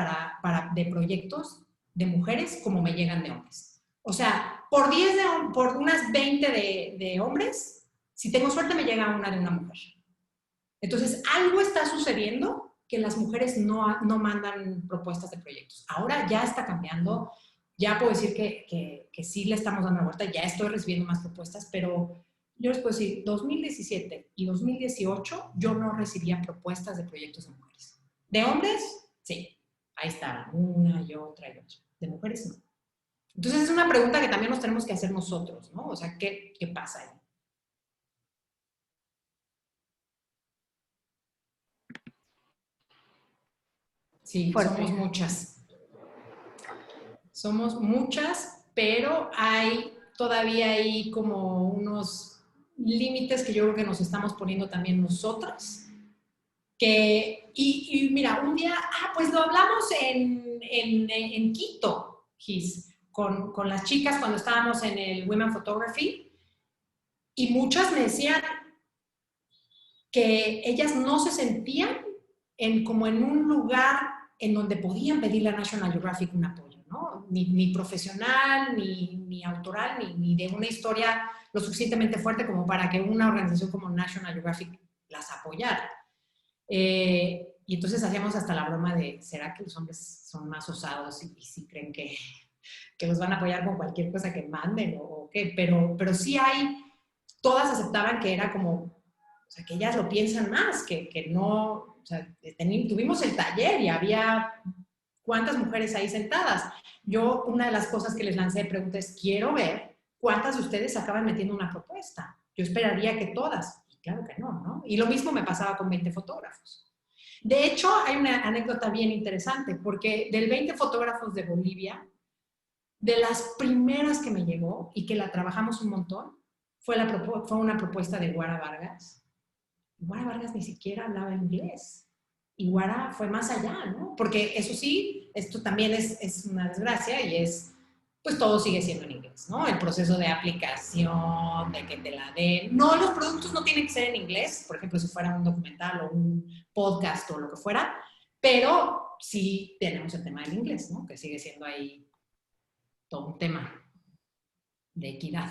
de proyectos de mujeres como me llegan de hombres. O sea, por unas 20 de hombres, si tengo suerte me llega una de una mujer. Entonces, algo está sucediendo que las mujeres no mandan propuestas de proyectos. Ahora ya está cambiando, ya puedo decir que sí le estamos dando la vuelta, ya estoy recibiendo más propuestas, pero yo les puedo decir, 2017 y 2018 yo no recibía propuestas de proyectos de mujeres. ¿De hombres? Sí. Ahí está, una y otra y otra. De mujeres no. Entonces es una pregunta que también nos tenemos que hacer nosotros, ¿no? O sea, ¿qué pasa ahí? Sí, Fuerte. somos muchas. Somos muchas, pero hay todavía hay como unos límites que yo creo que nos estamos poniendo también nosotras. Y mira, un día, pues lo hablamos en Quito, Gis, con las chicas cuando estábamos en el Women Photography, y muchas me decían que ellas no se sentían como en un lugar en donde podían pedirle a National Geographic un apoyo, ¿no? Ni profesional, ni autoral, ni de una historia lo suficientemente fuerte como para que una organización como National Geographic las apoyara. Y entonces hacíamos hasta la broma de, ¿será que los hombres son más osados y si creen que los van a apoyar con cualquier cosa que manden o qué? Pero sí todas aceptaban que era como, o sea, que ellas lo piensan más, que no, o sea, tuvimos el taller y había cuántas mujeres ahí sentadas. Yo, una de las cosas que les lancé de pregunta es, quiero ver cuántas de ustedes acaban metiendo una propuesta. Yo esperaría que todas. Y claro que no, ¿no? Y lo mismo me pasaba con 20 fotógrafos. De hecho, hay una anécdota bien interesante, porque del 20 fotógrafos de Bolivia, de las primeras que me llegó y que la trabajamos un montón, fue una propuesta de Guara Vargas. Guara Vargas ni siquiera hablaba inglés. Y Guara fue más allá, ¿no? Porque eso sí, esto también es una desgracia y pues todo sigue siendo en inglés, ¿no? El proceso de aplicación, de que te la den. No, los productos no tienen que ser en inglés, por ejemplo, si fuera un documental o un podcast o lo que fuera, pero sí tenemos el tema del inglés, ¿no? Que sigue siendo ahí todo un tema de equidad.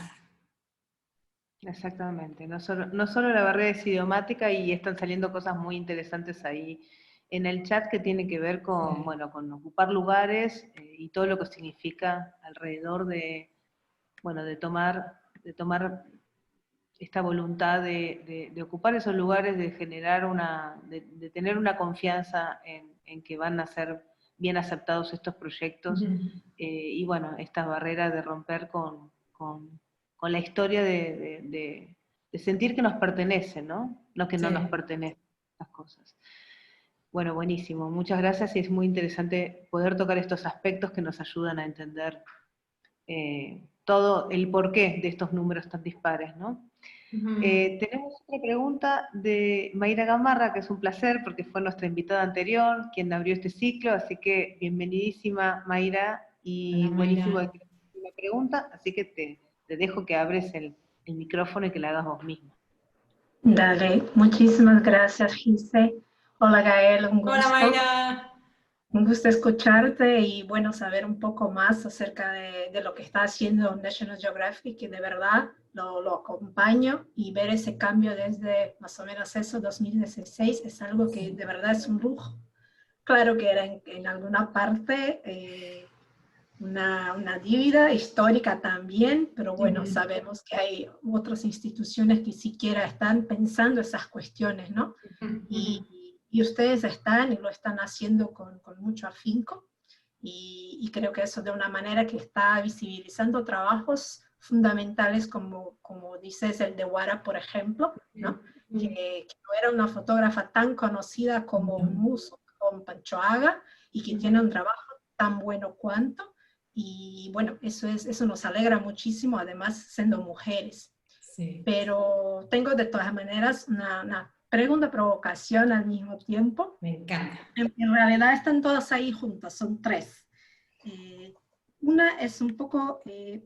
Exactamente, no solo la barrera es idiomática y están saliendo cosas muy interesantes ahí en el chat que tiene que ver con, bueno, con ocupar lugares y todo lo que significa alrededor de, bueno, de tomar esta voluntad de ocupar esos lugares, de generar de tener una confianza en que van a ser bien aceptados estos proyectos, y bueno, estas barreras de romper con la historia de sentir que nos pertenece, ¿no? No que no nos pertenecen las cosas. Bueno, buenísimo, muchas gracias y es muy interesante poder tocar estos aspectos que nos ayudan a entender todo el porqué de estos números tan dispares, ¿no? Tenemos otra pregunta de Mayra Gamarra, que es un placer porque fue nuestra invitada anterior, quien abrió este ciclo, así que bienvenidísima Mayra, y Hola, buenísimo Mayra. que la pregunta, así que te dejo que abres el micrófono y que la hagas vos misma. Dale, muchísimas gracias, Gise. Hola, Gael, un gusto. Hola, Mayra. Un gusto escucharte y, bueno, saber un poco más acerca de lo que está haciendo National Geographic, que de verdad lo acompaño, y ver ese cambio desde más o menos eso, 2016, es algo que de verdad es un lujo. Claro que era en alguna parte una deuda histórica también, pero bueno, sabemos que hay otras instituciones que siquiera están pensando esas cuestiones, ¿no? Y ustedes están y lo están haciendo con mucho afinco, y creo que eso de una manera que está visibilizando trabajos fundamentales como dices el de Guara, por ejemplo, ¿no? Que no era una fotógrafa tan conocida como Muso, como Pancho Aga, y que tiene un trabajo tan bueno cuanto. y bueno, eso nos alegra muchísimo, además siendo mujeres. Sí. Pero tengo de todas maneras una pregunta provocación al mismo tiempo. Me encanta. En realidad están todas ahí juntas, son tres. Una es un poco,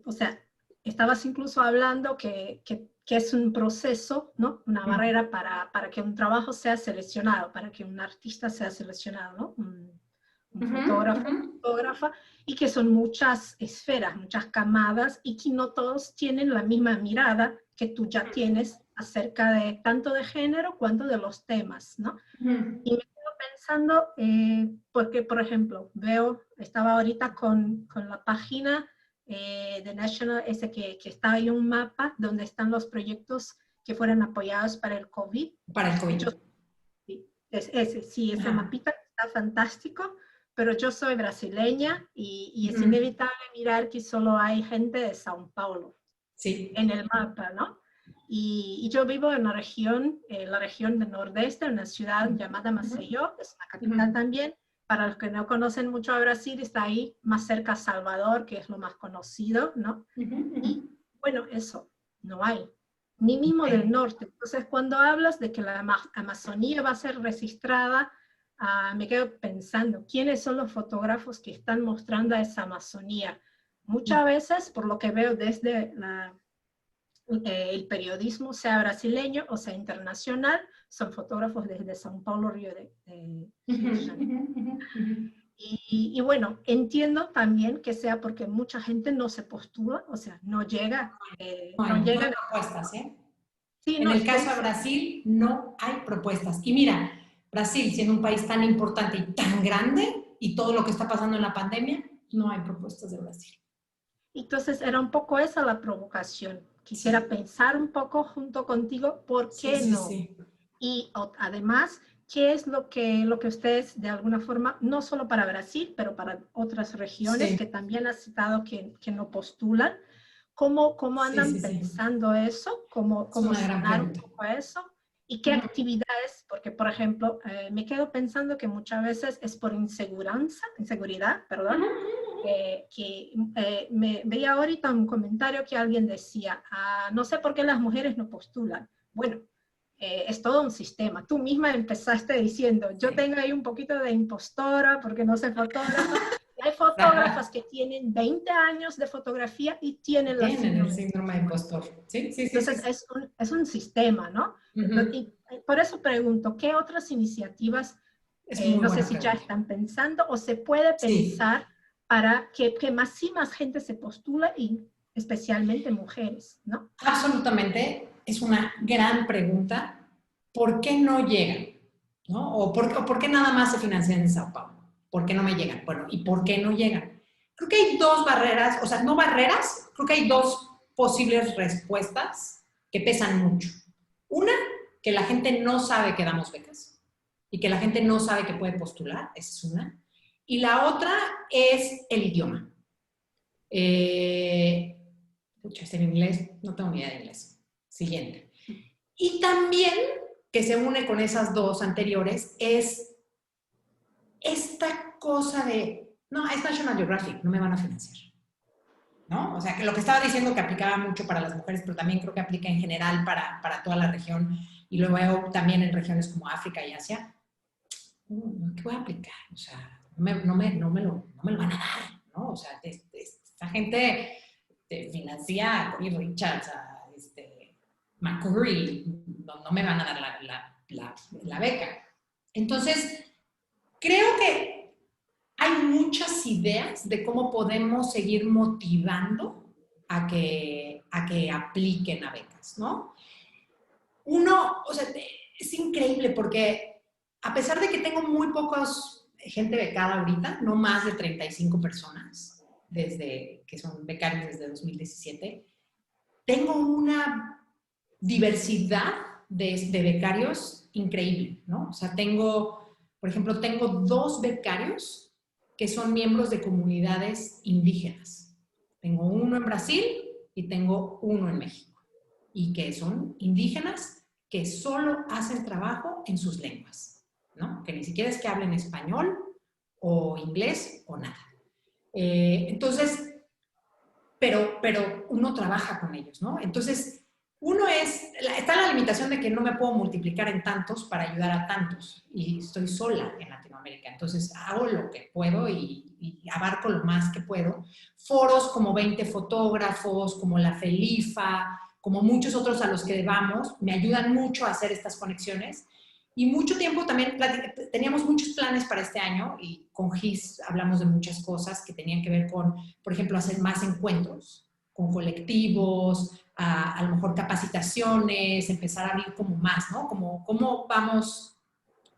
o sea, estabas incluso hablando que es un proceso, ¿no? Una barrera para que un trabajo sea seleccionado, para que un artista sea seleccionado, ¿no? Un fotógrafo, fotógrafa, y que son muchas esferas, muchas camadas, y que no todos tienen la misma mirada que tú ya tienes acerca de tanto de género cuanto de los temas, ¿no? Y me quedo pensando, porque, por ejemplo, estaba ahorita con la página de National, que está ahí un mapa donde están los proyectos que fueron apoyados para el COVID. Para el COVID. Ese mapita está fantástico, pero yo soy brasileña y es inevitable mirar que solo hay gente de São Paulo en el mapa, ¿no? Y yo vivo en la región del Nordeste, en una ciudad llamada Maceió, es una capital también. Para los que no conocen mucho a Brasil, está ahí más cerca a Salvador, que es lo más conocido, ¿no? Y bueno, eso, no hay, ni mismo del norte. Entonces, cuando hablas de que la Amazonía va a ser registrada, me quedo pensando, ¿quiénes son los fotógrafos que están mostrando a esa Amazonía? Muchas veces, por lo que veo desde el periodismo, sea brasileño o sea internacional, son fotógrafos desde São Paulo, Río de Janeiro. Y bueno, entiendo también que sea porque mucha gente no se postula, o sea, no llega. No hay propuestas, ¿eh? Sí, en el caso de Brasil, no hay propuestas. Y mira, Brasil, siendo un país tan importante y tan grande, y todo lo que está pasando en la pandemia, no hay propuestas de Brasil. Entonces, era un poco esa la provocación. Quisiera pensar un poco junto contigo, ¿por qué no? Y además, ¿qué es lo que ustedes, de alguna forma, no solo para Brasil, pero para otras regiones que también has citado que no postulan, cómo andan pensando eso? ¿Cómo sanar un poco eso? ¿Y qué actividades? Porque, por ejemplo, me quedo pensando que muchas veces es por inseguridad, perdón, me veía ahorita un comentario que alguien decía, no sé por qué las mujeres no postulan. Bueno, es todo un sistema. Tú misma empezaste diciendo, yo tengo ahí un poquito de impostora porque no soy fotógrafa. Hay fotógrafas que tienen 20 años de fotografía y tienen el síndrome de impostor. Entonces, es un sistema, ¿no? Y por eso pregunto, ¿qué otras iniciativas, no sé si ya están pensando o se puede pensar para que más gente se postula y especialmente mujeres, ¿no? Absolutamente, es una gran pregunta. ¿Por qué no llegan? ¿No? ¿O por qué nada más se financian en Sao Paulo? ¿Por qué no me llegan? Bueno, ¿y por qué no llegan? Creo que hay dos barreras, o sea, no barreras, creo que hay dos posibles respuestas que pesan mucho. Una, que la gente no sabe que damos becas y que la gente no sabe que puede postular, esa es una. Y la otra es el idioma. Es en inglés, no tengo ni idea de inglés. Siguiente. Y también, que se une con esas dos anteriores, es esta cosa de, no, es National Geographic, no me van a financiar. ¿No? O sea, que lo que estaba diciendo que aplicaba mucho para las mujeres, pero también creo que aplica en general para toda la región, y lo veo también en regiones como África y Asia. ¿Qué voy a aplicar? O sea, no me lo van a dar, ¿no? O sea, esta gente te financia a Corey Richards, a McCurry, no me van a dar la beca. Entonces, creo que hay muchas ideas de cómo podemos seguir motivando a que apliquen a becas, ¿no? Uno, o sea, es increíble porque a pesar de que tengo muy pocos gente becada ahorita, no más de 35 personas, desde que son becarios desde 2017, tengo una diversidad de becarios increíble, ¿no? O sea, por ejemplo, tengo 2 becarios que son miembros de comunidades indígenas. Tengo uno en Brasil y tengo uno en México. Y que son indígenas que solo hacen trabajo en sus lenguas, ¿no? Que ni siquiera es que hablen español o inglés o nada. Entonces, pero uno trabaja con ellos, ¿no? Entonces, está la limitación de que no me puedo multiplicar en tantos para ayudar a tantos, y estoy sola en Latinoamérica, entonces hago lo que puedo y abarco lo más que puedo. Foros como 20 fotógrafos, como la FELIFA, como muchos otros a los que vamos, me ayudan mucho a hacer estas conexiones. Y mucho tiempo también, teníamos muchos planes para este año, y con GIS hablamos de muchas cosas que tenían que ver con, por ejemplo, hacer más encuentros con colectivos, a lo mejor capacitaciones, empezar a abrir como más, ¿no? Como cómo vamos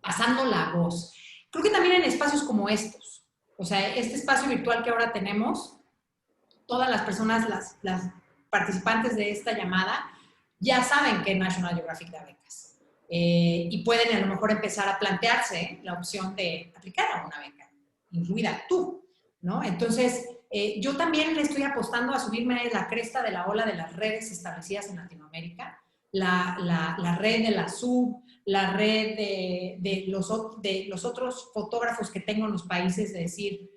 pasando la voz. Creo que también en espacios como estos, o sea, este espacio virtual que ahora tenemos, todas las personas, las participantes de esta llamada, ya saben que National Geographic da becas. Y pueden a lo mejor empezar a plantearse la opción de aplicar a una beca, incluida tú, ¿no? Entonces, yo también le estoy apostando a subirme a la cresta de la ola de las redes establecidas en Latinoamérica, la red de la SUB, la red de los otros fotógrafos que tengo en los países, de decir,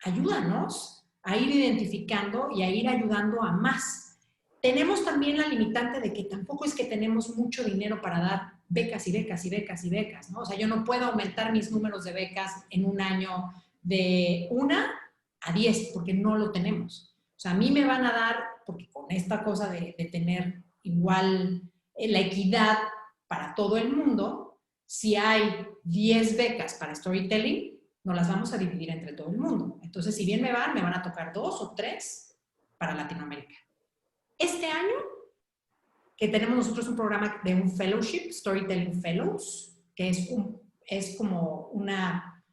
ayúdanos a ir identificando y a ir ayudando a más. Tenemos también la limitante de que tampoco es que tenemos mucho dinero para dar becas y becas y becas y becas, ¿no? O sea, yo no puedo aumentar mis números de becas en un año de 1 a 10, porque no lo tenemos. O sea, a mí me van a dar, porque con esta cosa de tener igual la equidad para todo el mundo, si hay 10 becas para storytelling, no las vamos a dividir entre todo el mundo. Entonces, si bien me van a tocar 2 o 3 para Latinoamérica. Este año, que tenemos nosotros un programa de un fellowship, Storytelling Fellows, que es como una,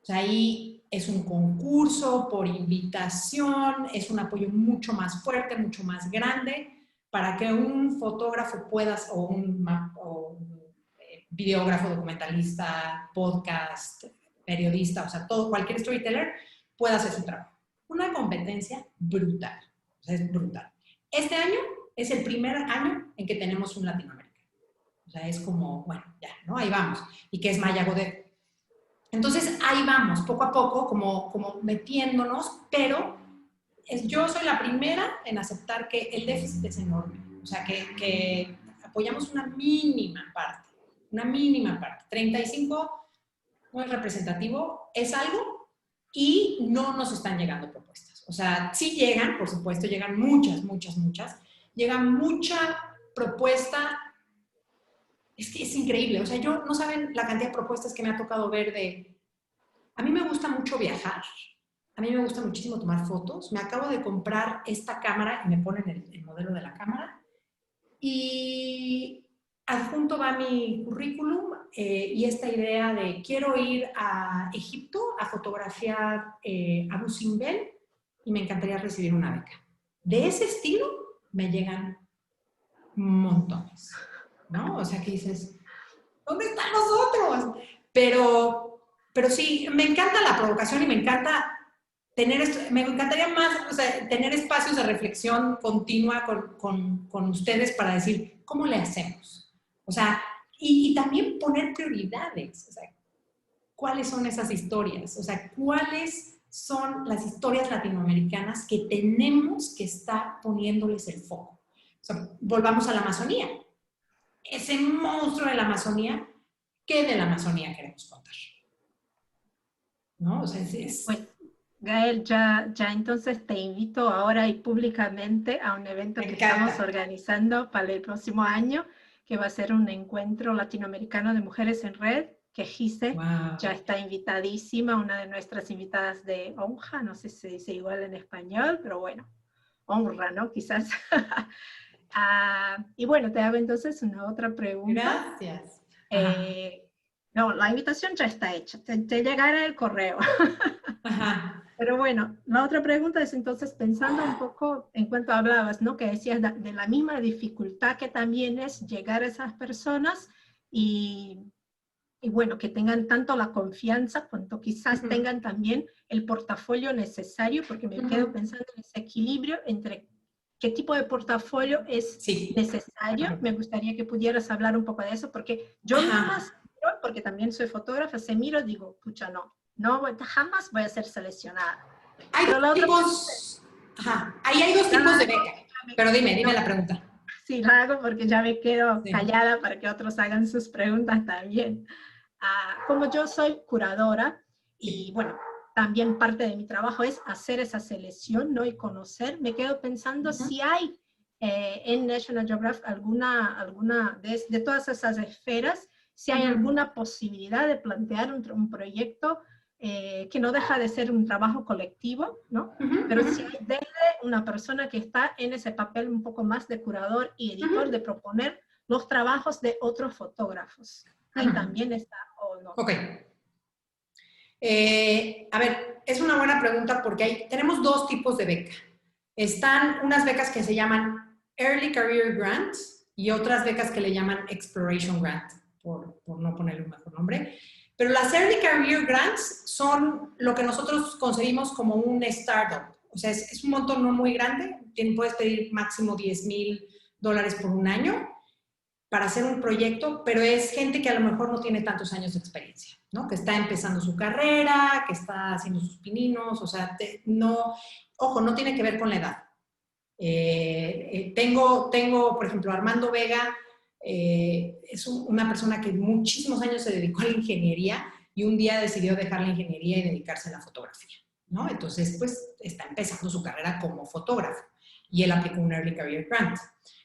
o sea, ahí es un concurso por invitación, es un apoyo mucho más fuerte, mucho más grande, para que un fotógrafo pueda, o un videógrafo, documentalista, podcast, periodista, o sea, cualquier storyteller pueda hacer su trabajo. Una competencia brutal, o sea, es brutal. Este año es el primer año en que tenemos un Latinoamérica. O sea, es como, bueno, ya, ¿no? Ahí vamos. Y que es Maya Godet. Entonces, ahí vamos, poco a poco, como metiéndonos, pero yo soy la primera en aceptar que el déficit es enorme. O sea, que apoyamos una mínima parte. 35 no es representativo, es algo, y no nos están llegando propuestas. O sea, sí llegan, por supuesto, llegan muchas. Llega mucha propuesta. Es que es increíble, o sea, no saben la cantidad de propuestas que me ha tocado ver a mí me gusta mucho viajar, a mí me gusta muchísimo tomar fotos, me acabo de comprar esta cámara y me ponen el modelo de la cámara, y adjunto va mi currículum y esta idea de quiero ir a Egipto a fotografiar Abu Simbel y me encantaría recibir una beca. De ese estilo me llegan montones, ¿no? O sea, que dices, ¿dónde están los otros? Pero sí, me encanta la provocación y me encanta me encantaría más, o sea, tener espacios de reflexión continua con ustedes para decir, ¿cómo le hacemos? O sea, y también poner prioridades, o sea, ¿cuáles son esas historias? O sea, ¿cuáles son las historias latinoamericanas que tenemos que estar poniéndoles el foco? O sea, volvamos a la Amazonía. Ese monstruo de la Amazonía, ¿qué de la Amazonía queremos contar? ¿No? O sea, Pues, Gael, ya entonces te invito ahora y públicamente a un evento que estamos organizando para el próximo año, que va a ser un encuentro latinoamericano de mujeres en red, que Gise ya está invitadísima, una de nuestras invitadas de honra, no sé si se dice igual en español, pero bueno, honra, ¿no? Quizás. Y bueno, te hago entonces una otra pregunta. Gracias. No, la invitación ya está hecha, te llegará el correo. Ajá. Pero bueno, la otra pregunta es entonces pensando un poco en cuanto hablabas, ¿no? Que decías de la misma dificultad que también es llegar a esas personas y bueno, que tengan tanto la confianza cuanto quizás tengan también el portafolio necesario, porque me quedo pensando en ese equilibrio entre qué tipo de portafolio es necesario. Me gustaría que pudieras hablar un poco de eso, porque yo misma, porque también soy fotógrafa, se miro, digo, pucha, no, jamás voy a ser seleccionada. Hay Pero dos la otra tipos, ajá, ahí hay dos tipos de beca, pero dime la pregunta. sí, la hago porque ya me quedo Sí. callada para que otros hagan sus preguntas también. Como yo soy curadora y bueno, también parte de mi trabajo es hacer esa selección, ¿no? Y conocer, me quedo pensando si hay en National Geographic alguna de todas esas esferas, si hay alguna posibilidad de plantear un proyecto que no deja de ser un trabajo colectivo, ¿no? Pero si hay desde una persona que está en ese papel un poco más de curador y editor, de proponer los trabajos de otros fotógrafos. Ahí también está, ¿o no? Ok. A ver, es una buena pregunta porque tenemos dos tipos de beca. Están unas becas que se llaman Early Career Grants y otras becas que le llaman Exploration Grant, por no ponerle un mejor nombre. Pero las Early Career Grants son lo que nosotros concebimos como un startup. O sea, es un monto no muy grande. Puedes pedir máximo $10,000 por un año para hacer un proyecto, pero es gente que a lo mejor no tiene tantos años de experiencia, ¿no? Que está empezando su carrera, que está haciendo sus pininos, o sea, ojo, no tiene que ver con la edad. Tengo, por ejemplo, Armando Vega, es una persona que muchísimos años se dedicó a la ingeniería y un día decidió dejar la ingeniería y dedicarse a la fotografía, ¿no? Entonces, pues, está empezando su carrera como fotógrafo y él aplicó un Early Career Grant.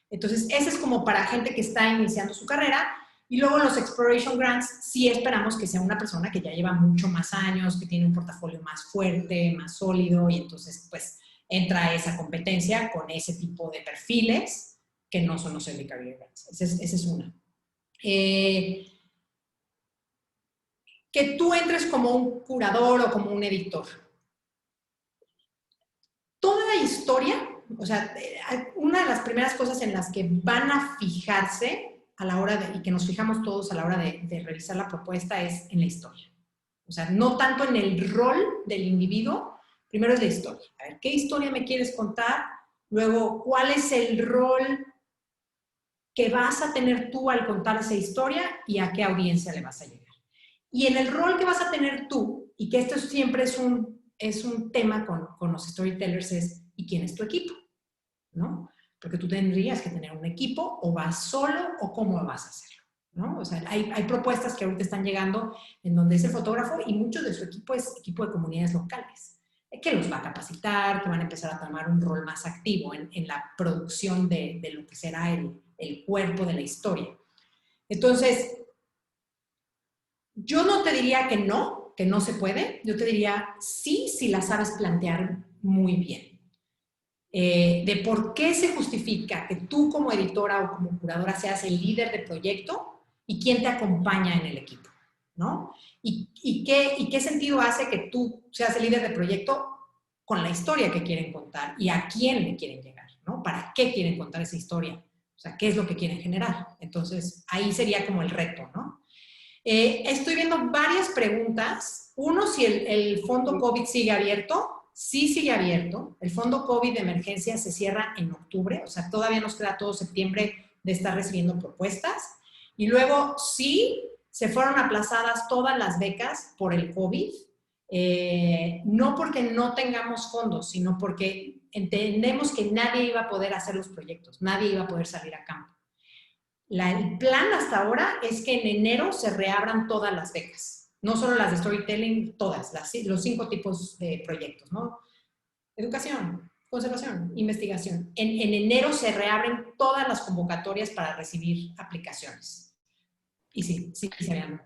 Entonces, ese es como para gente que está iniciando su carrera. Y luego los Exploration Grants, sí esperamos que sea una persona que ya lleva mucho más años, que tiene un portafolio más fuerte, más sólido, y entonces, pues, entra esa competencia con ese tipo de perfiles que no son los Early Career Grants. Esa es una. Que tú entres como un curador o como un editor. Toda la historia, o sea, una de las primeras cosas en las que van a fijarse a la hora y que nos fijamos todos a la hora de revisar la propuesta es en la historia. O sea, no tanto en el rol del individuo, primero es la historia. A ver, ¿qué historia me quieres contar? Luego, ¿cuál es el rol que vas a tener tú al contar esa historia y a qué audiencia le vas a llegar? Y en el rol que vas a tener tú, y que esto siempre es un tema con los storytellers, es ¿y quién es tu equipo? ¿No? Porque tú tendrías que tener un equipo, o vas solo, o cómo vas a hacerlo, ¿no? O sea, hay propuestas que ahorita están llegando en donde es el fotógrafo y mucho de su equipo es equipo de comunidades locales, que los va a capacitar, que van a empezar a tomar un rol más activo en la producción de lo que será el cuerpo de la historia. Entonces, yo no te diría que no se puede, yo te diría sí, si la sabes plantear muy bien. De por qué se justifica que tú como editora o como curadora seas el líder de proyecto y quién te acompaña en el equipo, ¿no? Y qué sentido hace que tú seas el líder de proyecto con la historia que quieren contar y a quién le quieren llegar, ¿no? ¿Para qué quieren contar esa historia? O sea, ¿qué es lo que quieren generar? Entonces, ahí sería como el reto, ¿no? Estoy viendo varias preguntas. Uno, si el fondo COVID sigue abierto. Sí sigue abierto. El fondo COVID de emergencia se cierra en octubre, o sea, todavía nos queda todo septiembre de estar recibiendo propuestas. Y luego sí se fueron aplazadas todas las becas por el COVID, no porque no tengamos fondos, sino porque entendemos que nadie iba a poder hacer los proyectos, nadie iba a poder salir a campo. El plan hasta ahora es que en enero se reabran todas las becas. No solo las de storytelling, todas, los 5 tipos de proyectos, ¿no? Educación, conservación, investigación. En enero se reabren todas las convocatorias para recibir aplicaciones. Y sí se vean.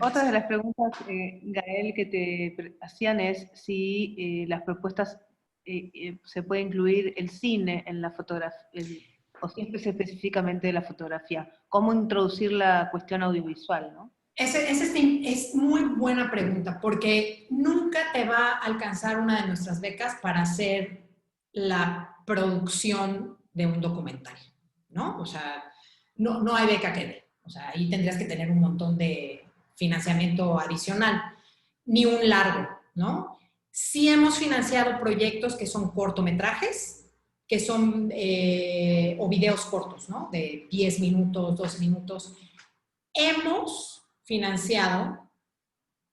Otra de las preguntas, Gael, que te hacían es si las propuestas se puede incluir el cine en la fotografía, o siempre es específicamente de la fotografía. ¿Cómo introducir la cuestión audiovisual, no? Es muy buena pregunta, porque nunca te va a alcanzar una de nuestras becas para hacer la producción de un documental, ¿no? O sea, no hay beca que dé. O sea, ahí tendrías que tener un montón de financiamiento adicional, ni un largo, ¿no? Sí hemos financiado proyectos que son cortometrajes, que son, o videos cortos, ¿no? De 10 minutos, 12 minutos. Hemos financiado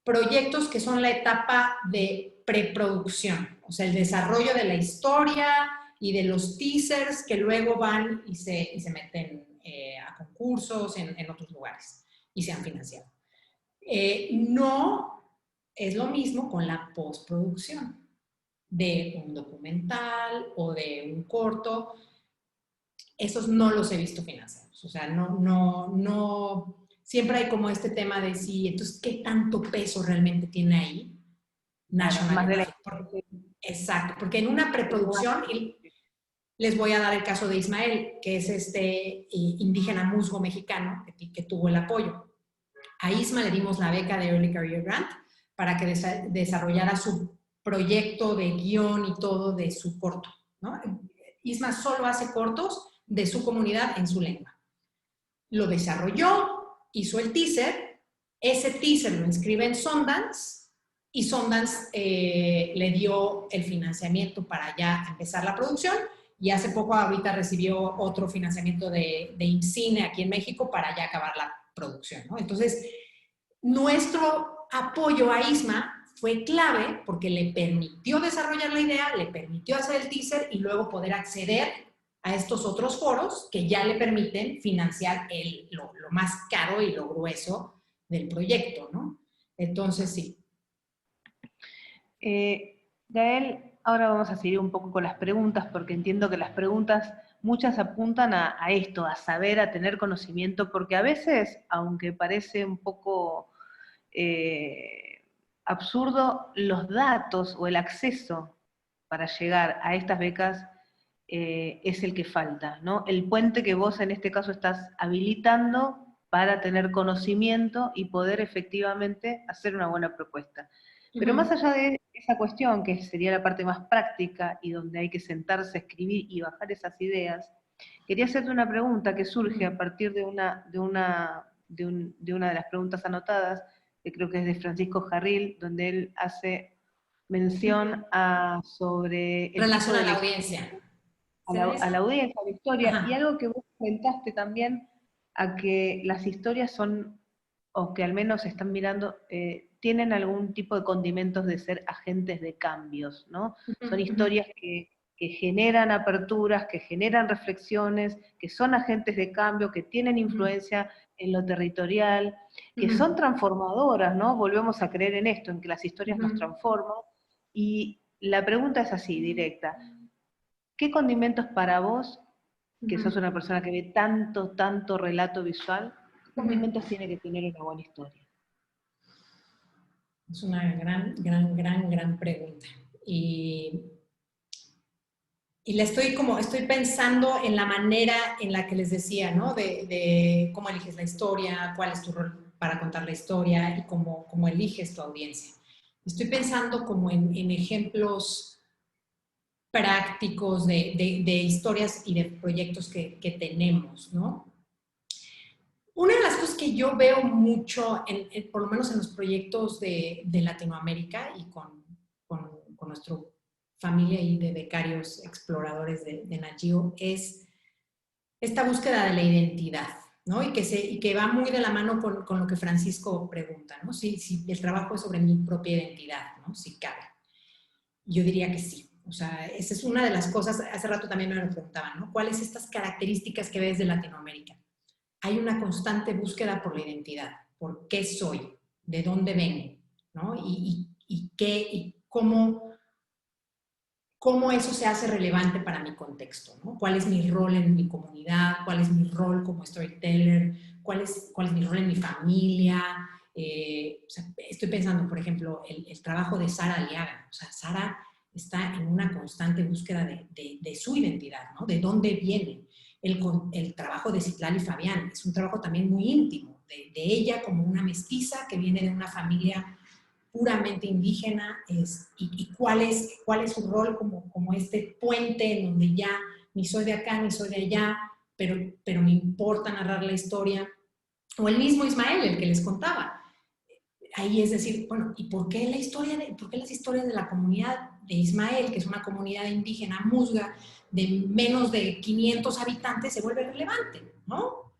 proyectos que son la etapa de preproducción, o sea, el desarrollo de la historia y de los teasers que luego van y se meten a concursos en otros lugares y se han financiado. No es lo mismo con la postproducción de un documental o de un corto. Esos no los he visto financiados. O sea, no, siempre hay como este tema de sí, entonces, ¿qué tanto peso realmente tiene ahí National Geographic? Exacto, porque en una preproducción, y les voy a dar el caso de Ismael, que es este indígena musgo mexicano que tuvo el apoyo. A Isma le dimos la beca de Early Career Grant para que desarrollara su proyecto de guión y todo de su corto, ¿no? Isma solo hace cortos de su comunidad en su lengua. Lo desarrolló, hizo el teaser, ese teaser lo inscribe en Sundance y Sundance le dio el financiamiento para ya empezar la producción y hace poco ahorita recibió otro financiamiento de INCINE aquí en México para ya acabar la producción, ¿no? Entonces, nuestro apoyo a Isma fue clave porque le permitió desarrollar la idea, le permitió hacer el teaser y luego poder acceder a estos otros foros que ya le permiten financiar lo más caro y lo grueso del proyecto, ¿no? Entonces, sí. Gael, ahora vamos a seguir un poco con las preguntas, porque entiendo que las preguntas, muchas apuntan a esto, a saber, a tener conocimiento, porque a veces, aunque parece un poco absurdo, los datos o el acceso para llegar a estas becas es el que falta, ¿no? El puente que vos en este caso estás habilitando para tener conocimiento y poder efectivamente hacer una buena propuesta. Pero más allá de esa cuestión, que sería la parte más práctica y donde hay que sentarse a escribir y bajar esas ideas, quería hacerte una pregunta que surge a partir de una de las preguntas anotadas, que creo que es de Francisco Jarril, donde él hace mención sobre... Relación a la audiencia. A la audiencia, a la historia, Ajá. y algo que vos comentaste también, a que las historias son, o que al menos están mirando, tienen algún tipo de condimentos de ser agentes de cambios, ¿no? Son historias que generan aperturas, que generan reflexiones, que son agentes de cambio, que tienen influencia en lo territorial, que son transformadoras, ¿no? Volvemos a creer en esto, en que las historias nos transforman, y la pregunta es así, directa. ¿Qué condimentos para vos, que sos una persona que ve tanto relato visual, qué condimentos tiene que tener una buena historia? Es una gran pregunta. Y estoy pensando en la manera en la que les decía, ¿no? De cómo eliges la historia, cuál es tu rol para contar la historia y cómo eliges tu audiencia. Estoy pensando como en ejemplos prácticos de historias y de proyectos que tenemos, ¿no? Una de las cosas que yo veo mucho, por lo menos en los proyectos de Latinoamérica y con nuestra familia y de becarios exploradores de Nat Geo, es esta búsqueda de la identidad, ¿no? Y que va muy de la mano con lo que Francisco pregunta, ¿no? Si el trabajo es sobre mi propia identidad, ¿no? Si cabe. Yo diría que sí. O sea, esa es una de las cosas, hace rato también me lo preguntaban, ¿no? ¿Cuáles estas características que ves de Latinoamérica? Hay una constante búsqueda por la identidad, por qué soy, de dónde vengo, ¿no? Y cómo eso se hace relevante para mi contexto, ¿no? ¿Cuál es mi rol en mi comunidad? ¿Cuál es mi rol como storyteller? ¿Cuál es mi rol en mi familia? O sea, estoy pensando, por ejemplo, el trabajo de Sara Aliaga. O sea, Sara está en una constante búsqueda de su identidad, ¿no? De dónde viene. El trabajo de Citlali Fabián es un trabajo también muy íntimo, de ella como una mestiza que viene de una familia puramente indígena, y cuál es su rol como este puente en donde ya ni soy de acá ni soy de allá, pero me importa narrar la historia. O el mismo Ismael, el que les contaba. Ahí es decir, bueno, ¿y por qué las historias de la comunidad de Ismael, que es una comunidad indígena musga de menos de 500 habitantes, se vuelve relevante, ¿no?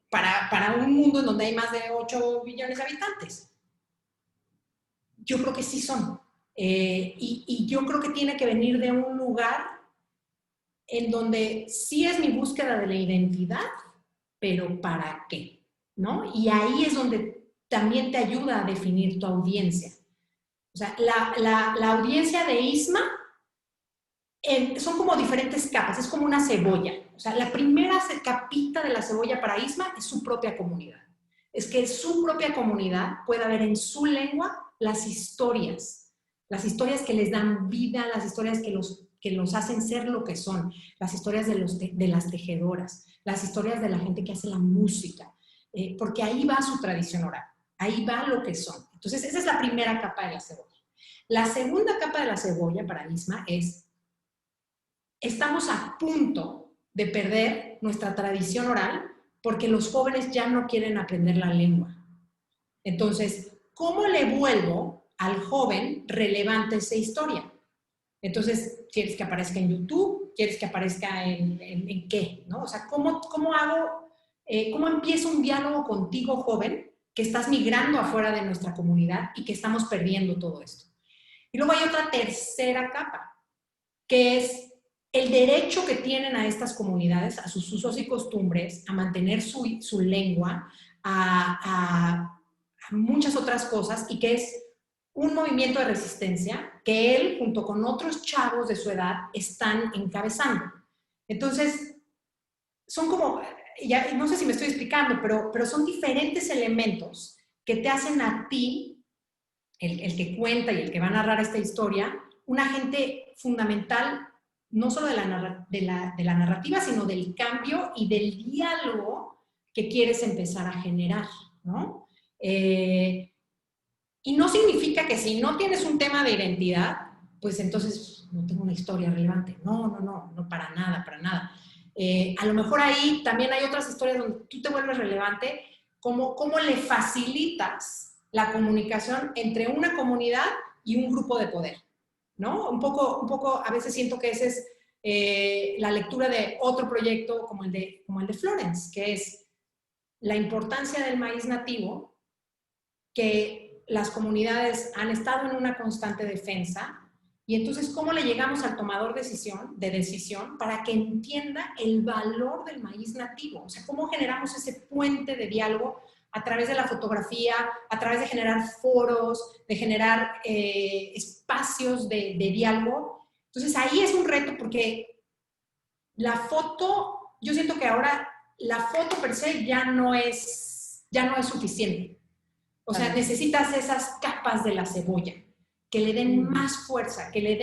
Para un mundo en donde hay más de 8 billones de habitantes. Yo creo que sí son. Y yo creo que tiene que venir de un lugar en donde sí es mi búsqueda de la identidad, pero ¿para qué? ¿No? Y ahí es donde también te ayuda a definir tu audiencia. O sea, la audiencia de ISMA son como diferentes capas, es como una cebolla. O sea, la primera capita de la cebolla para ISMA es su propia comunidad. Es que su propia comunidad pueda ver en su lengua las historias que les dan vida, las historias que los hacen ser lo que son, las historias de las tejedoras, las historias de la gente que hace la música, porque ahí va su tradición oral, ahí va lo que son. Entonces, esa es la primera capa de la cebolla. La segunda capa de la cebolla para ISMA es: estamos a punto de perder nuestra tradición oral porque los jóvenes ya no quieren aprender la lengua. Entonces, ¿cómo le vuelvo al joven relevante esa historia? Entonces, ¿quieres que aparezca en YouTube? ¿Quieres que aparezca en qué? ¿No? O sea, ¿cómo hago, cómo empiezo un diálogo contigo, joven, que estás migrando afuera de nuestra comunidad y que estamos perdiendo todo esto? Y luego hay otra tercera capa, que es el derecho que tienen a estas comunidades, a sus usos y costumbres, a mantener su lengua, a muchas otras cosas, y que es un movimiento de resistencia que él, junto con otros chavos de su edad, están encabezando. Entonces, son como, ya, no sé si me estoy explicando, pero son diferentes elementos que te hacen a ti, el que cuenta y el que va a narrar esta historia, un agente fundamental, no solo de la narrativa, sino del cambio y del diálogo que quieres empezar a generar, ¿no? Y no significa que si no tienes un tema de identidad, pues entonces no tengo una historia relevante. No, para nada, para nada. A lo mejor ahí también hay otras historias donde tú te vuelves relevante, cómo le facilitas la comunicación entre una comunidad y un grupo de poder, ¿no? Un poco a veces siento que esa es la lectura de otro proyecto como el de Florence, que es la importancia del maíz nativo, que las comunidades han estado en una constante defensa, y entonces cómo le llegamos al tomador de decisión para que entienda el valor del maíz nativo, o sea, cómo generamos ese puente de diálogo a través de la fotografía, a través de generar foros, de generar espacios de diálogo. Entonces ahí es un reto porque la foto, yo siento que ahora la foto per se ya no es suficiente. O sea, necesitas esas capas de la cebolla que le den más fuerza, que le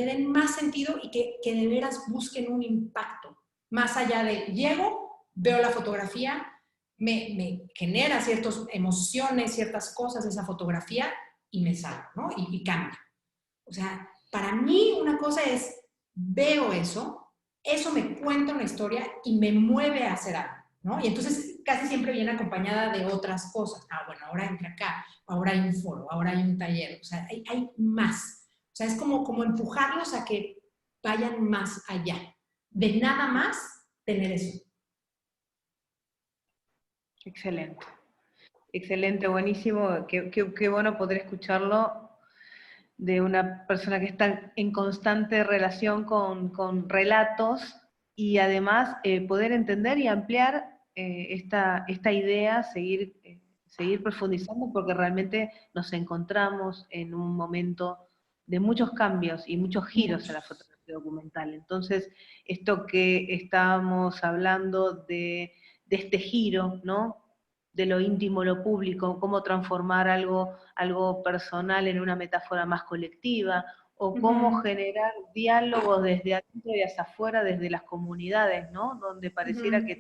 den más sentido y que de veras busquen un impacto. Más allá de llego, veo la fotografía, me genera ciertas emociones, ciertas cosas de esa fotografía y me salgo, ¿no? Y cambia. O sea, para mí una cosa es, veo eso me cuenta una historia y me mueve a hacer algo, ¿no? Y entonces casi siempre viene acompañada de otras cosas. Ah, bueno, ahora entra acá, ahora hay un foro, ahora hay un taller, o sea, hay más. O sea, es como empujarlos a que vayan más allá. De nada más tener eso. Excelente. Excelente, buenísimo. Qué bueno poder escucharlo de una persona que está en constante relación con relatos y además poder entender y ampliar esta idea, seguir profundizando, porque realmente nos encontramos en un momento de muchos cambios y muchos giros en la fotografía documental. Entonces, esto que estábamos hablando de este giro, ¿no? De lo íntimo, lo público, cómo transformar algo personal en una metáfora más colectiva, o cómo generar diálogos desde adentro y hacia afuera, desde las comunidades, ¿no? Donde pareciera que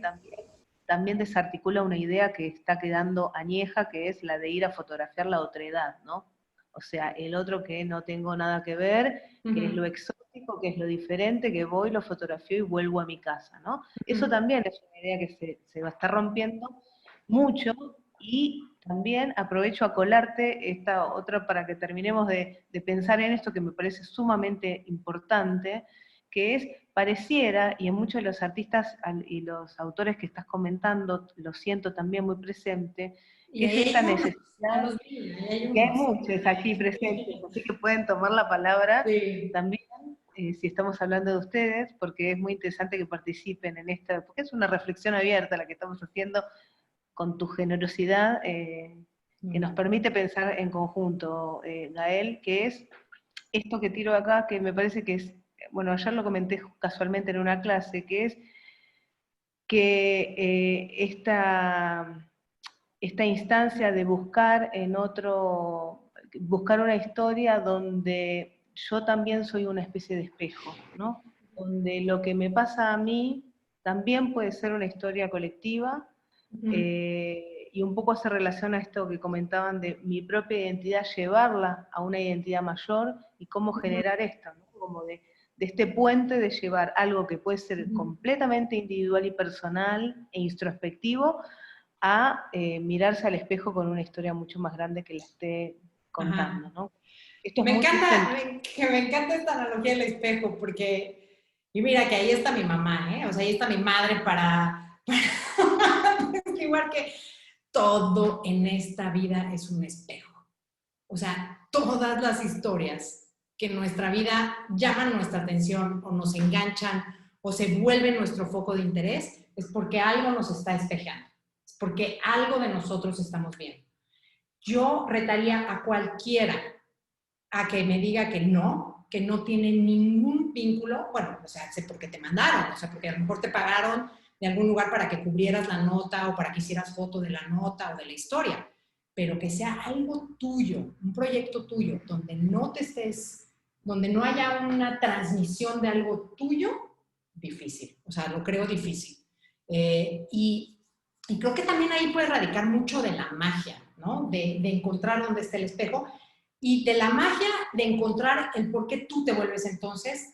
también desarticula una idea que está quedando añeja, que es la de ir a fotografiar la otredad, ¿no? O sea, el otro que no tengo nada que ver, que es lo exótico, que es lo diferente, que voy, lo fotografío y vuelvo a mi casa, ¿no? Eso también es una idea que se va a estar rompiendo mucho, y también aprovecho a colarte esta otra para que terminemos de pensar en esto que me parece sumamente importante, que es, pareciera, y en muchos de los artistas y los autores que estás comentando, lo siento también muy presente, Y es esta ya necesidad, los vi, ahí hay y hay unos. muchos aquí presentes, así que pueden tomar la palabra Sí. también, si estamos hablando de ustedes, porque es muy interesante que participen en esta, porque es una reflexión abierta la que estamos haciendo con tu generosidad, que nos permite pensar en conjunto, Gael, que es esto que tiro acá, que me parece que es, bueno, ayer lo comenté casualmente en una clase, que es que esta instancia de buscar en otro, buscar una historia donde yo también soy una especie de espejo, ¿no? Donde lo que me pasa a mí también puede ser una historia colectiva, y un poco se relaciona a esto que comentaban de mi propia identidad, llevarla a una identidad mayor y cómo generar esto, ¿no? Como de este puente de llevar algo que puede ser completamente individual y personal e introspectivo a mirarse al espejo con una historia mucho más grande que la esté contando, ¿no? Esto es Me muy encanta, vigente. me encanta esta analogía del espejo, porque, y mira que ahí está mi mamá, ¿eh? O sea, ahí está mi madre igual que todo en esta vida es un espejo. O sea, todas las historias que en nuestra vida llaman nuestra atención o nos enganchan o se vuelven nuestro foco de interés, es porque algo nos está espejeando, es porque algo de nosotros estamos viendo. Yo retaría a cualquiera a que me diga que no tiene ningún vínculo, bueno, o sea, sé por qué te mandaron, o sea, porque a lo mejor te pagaron de algún lugar para que cubrieras la nota o para que hicieras foto de la nota o de la historia, pero que sea algo tuyo, un proyecto tuyo, donde no haya una transmisión de algo tuyo, difícil, o sea, lo creo difícil. Y creo que también ahí puede radicar mucho de la magia, ¿no? De encontrar dónde está el espejo y de la magia de encontrar el por qué tú te vuelves entonces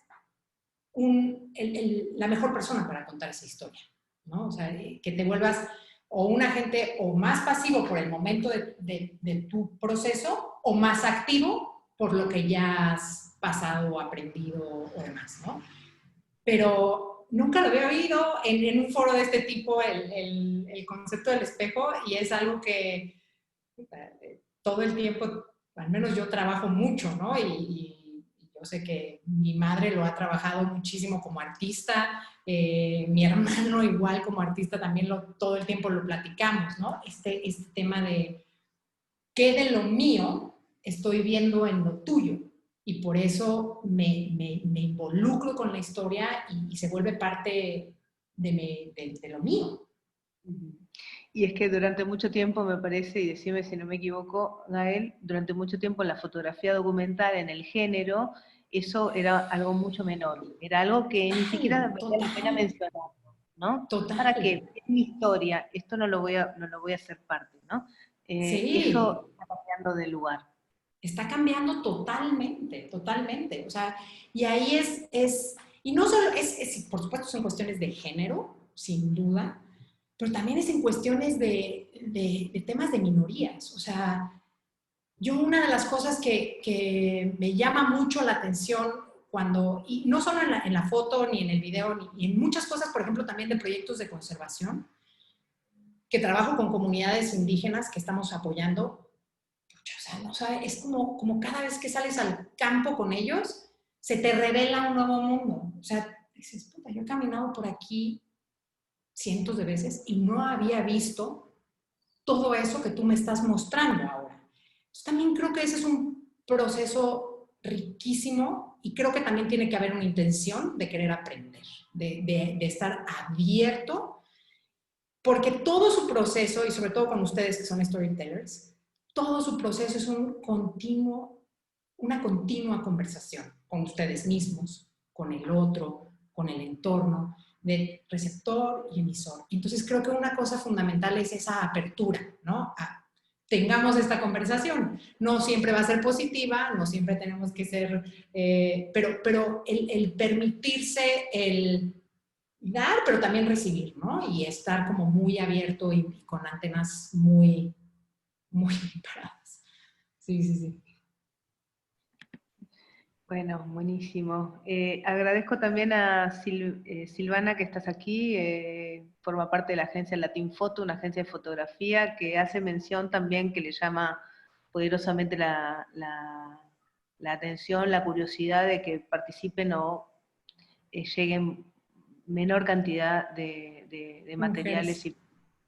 la mejor persona para contar esa historia, ¿no? O sea, que te vuelvas o un agente o más pasivo por el momento de tu proceso o más activo por lo que ya has pasado o aprendido o demás, ¿no? Pero nunca lo había oído en un foro de este tipo, el concepto del espejo, y es algo que todo el tiempo, al menos yo trabajo mucho, ¿no? Y yo sé que mi madre lo ha trabajado muchísimo como artista, mi hermano igual como artista también todo el tiempo lo platicamos, ¿no? Este tema de qué de lo mío estoy viendo en lo tuyo. Y por eso me involucro con la historia y se vuelve parte de lo mío. Y es que durante mucho tiempo, me parece, y decime si no me equivoco, Gael, durante mucho tiempo en la fotografía documental, en el género, eso era algo mucho menor. Era algo que ni siquiera valía la pena mencionarlo, ¿no? Total. ¿Para qué? Es mi historia, esto no lo voy a hacer parte, ¿no? Sí. Eso está cambiando de lugar. Está cambiando totalmente, totalmente. O sea, y ahí y no solo por supuesto son cuestiones de género, sin duda, pero también es en cuestiones de temas de minorías. O sea, yo una de las cosas que me llama mucho la atención y no solo en la foto, ni en el video, ni en muchas cosas, por ejemplo, también de proyectos de conservación, que trabajo con comunidades indígenas que estamos apoyando. O sea, es como cada vez que sales al campo con ellos, se te revela un nuevo mundo. O sea, dices, puta, yo he caminado por aquí cientos de veces y no había visto todo eso que tú me estás mostrando ahora. Entonces, también creo que ese es un proceso riquísimo y creo que también tiene que haber una intención de querer aprender, de estar abierto, porque todo su proceso, y sobre todo con ustedes que son storytellers, todo su proceso es una continua conversación con ustedes mismos, con el otro, con el entorno, de receptor y emisor. Entonces creo que una cosa fundamental es esa apertura, ¿no? Tengamos esta conversación. No siempre va a ser positiva, no siempre tenemos que ser, pero el permitirse el dar, pero también recibir, ¿no? Y estar como muy abierto y con antenas muy, muy paradas. Sí, sí, sí. Bueno, buenísimo. Agradezco también a Silvana que estás aquí, forma parte de la agencia Latin Photo, una agencia de fotografía que hace mención también que le llama poderosamente la atención, la curiosidad de que participen o lleguen menor cantidad de materiales y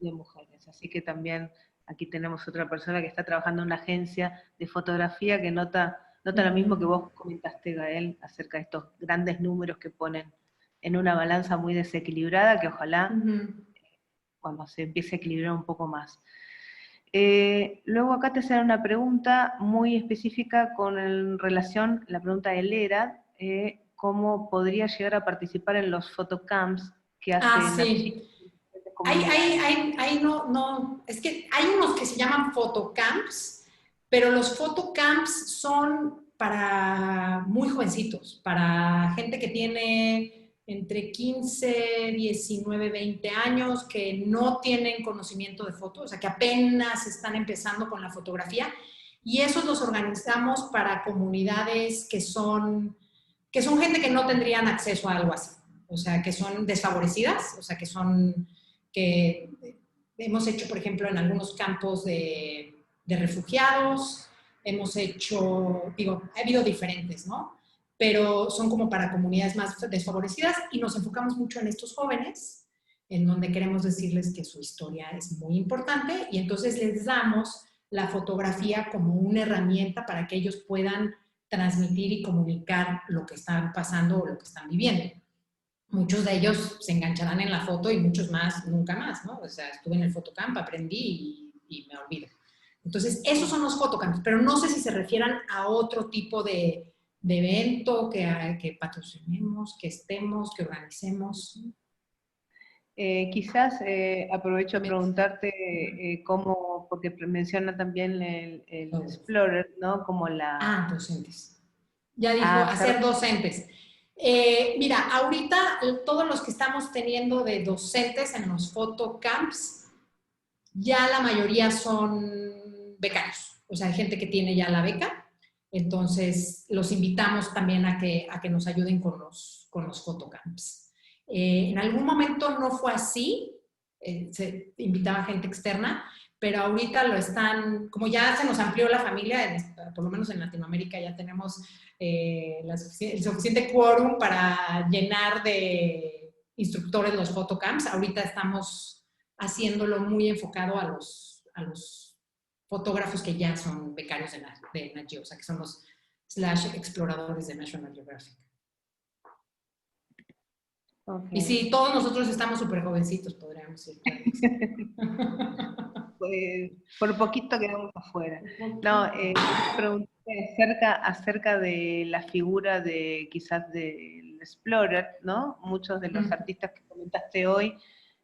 de mujeres. Así que también aquí tenemos otra persona que está trabajando en una agencia de fotografía que nota lo mismo que vos comentaste, Gael, acerca de estos grandes números que ponen en una balanza muy desequilibrada, que ojalá cuando se empiece a equilibrar un poco más. Luego acá te hacen una pregunta muy específica con relación, la pregunta de Lera, cómo podría llegar a participar en los photocamps que hacen sí. Es que hay unos que se llaman photocamps, pero los photocamps son para muy jovencitos, para gente que tiene entre 15, 19, 20 años, que no tienen conocimiento de foto, o sea, que apenas están empezando con la fotografía, y esos los organizamos para comunidades que son gente que no tendrían acceso a algo así, o sea, que son desfavorecidas, o sea, que hemos hecho, por ejemplo, en algunos campos de refugiados, hemos hecho, ha habido diferentes, ¿no? Pero son como para comunidades más desfavorecidas y nos enfocamos mucho en estos jóvenes, en donde queremos decirles que su historia es muy importante y entonces les damos la fotografía como una herramienta para que ellos puedan transmitir y comunicar lo que están pasando o lo que están viviendo. Muchos de ellos se engancharán en la foto y muchos más nunca más, ¿no? O sea, estuve en el photocamp, aprendí y me olvido. Entonces, esos son los photocamps, pero no sé si se refieran a otro tipo de evento que patrocinemos, que estemos, que organicemos. Quizás aprovecho a preguntarte cómo, porque menciona también el Explorer, ¿no? Como la... docentes. Ya dijo, hacer docentes. Mira, ahorita todos los que estamos teniendo de docentes en los photocamps, ya la mayoría son becarios. O sea, hay gente que tiene ya la beca. Entonces, los invitamos también a que nos ayuden con los photocamps. En algún momento no fue así, se invitaba gente externa, pero ahorita lo están, como ya se nos amplió la familia, por lo menos en Latinoamérica ya tenemos el suficiente quórum para llenar de instructores los photocamps. Ahorita estamos haciéndolo muy enfocado a los fotógrafos que ya son becarios de Nat Geo, o sea, que son los /exploradores de National Geographic. Okay. Y sí, todos nosotros estamos súper jovencitos, podríamos ir. Pues, por poquito quedamos afuera. No, pregunté acerca de la figura de quizás del Explorer, ¿no? Muchos de los artistas que comentaste hoy,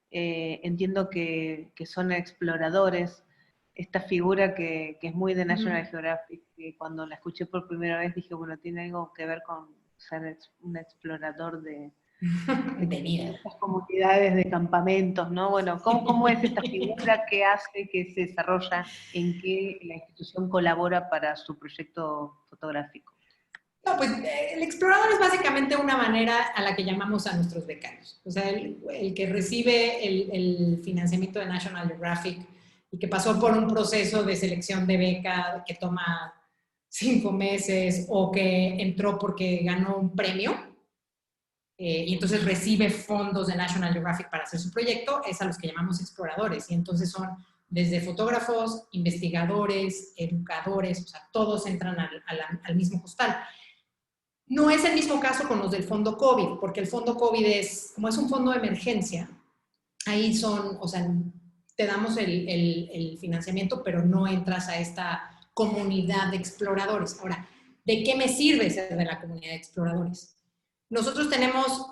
entiendo que son exploradores. Esta figura que es muy de National Geographic, que cuando la escuché por primera vez dije, bueno, tiene algo que ver con ser un explorador de estas comunidades de campamentos, ¿no? Bueno, ¿cómo es esta figura? ¿Qué hace? ¿Qué se desarrolla? ¿En qué la institución colabora para su proyecto fotográfico? No, pues el explorador es básicamente una manera a la que llamamos a nuestros becarios. O sea, el que recibe el financiamiento de National Geographic y que pasó por un proceso de selección de beca que toma 5 meses o que entró porque ganó un premio, y entonces recibe fondos de National Geographic para hacer su proyecto, es a los que llamamos exploradores. Y entonces son desde fotógrafos, investigadores, educadores, o sea, todos entran al mismo costal. No es el mismo caso con los del fondo COVID, porque el fondo COVID como es un fondo de emergencia, ahí o sea, te damos el financiamiento, pero no entras a esta comunidad de exploradores. Ahora, ¿de qué me sirve ser de la comunidad de exploradores? Nosotros tenemos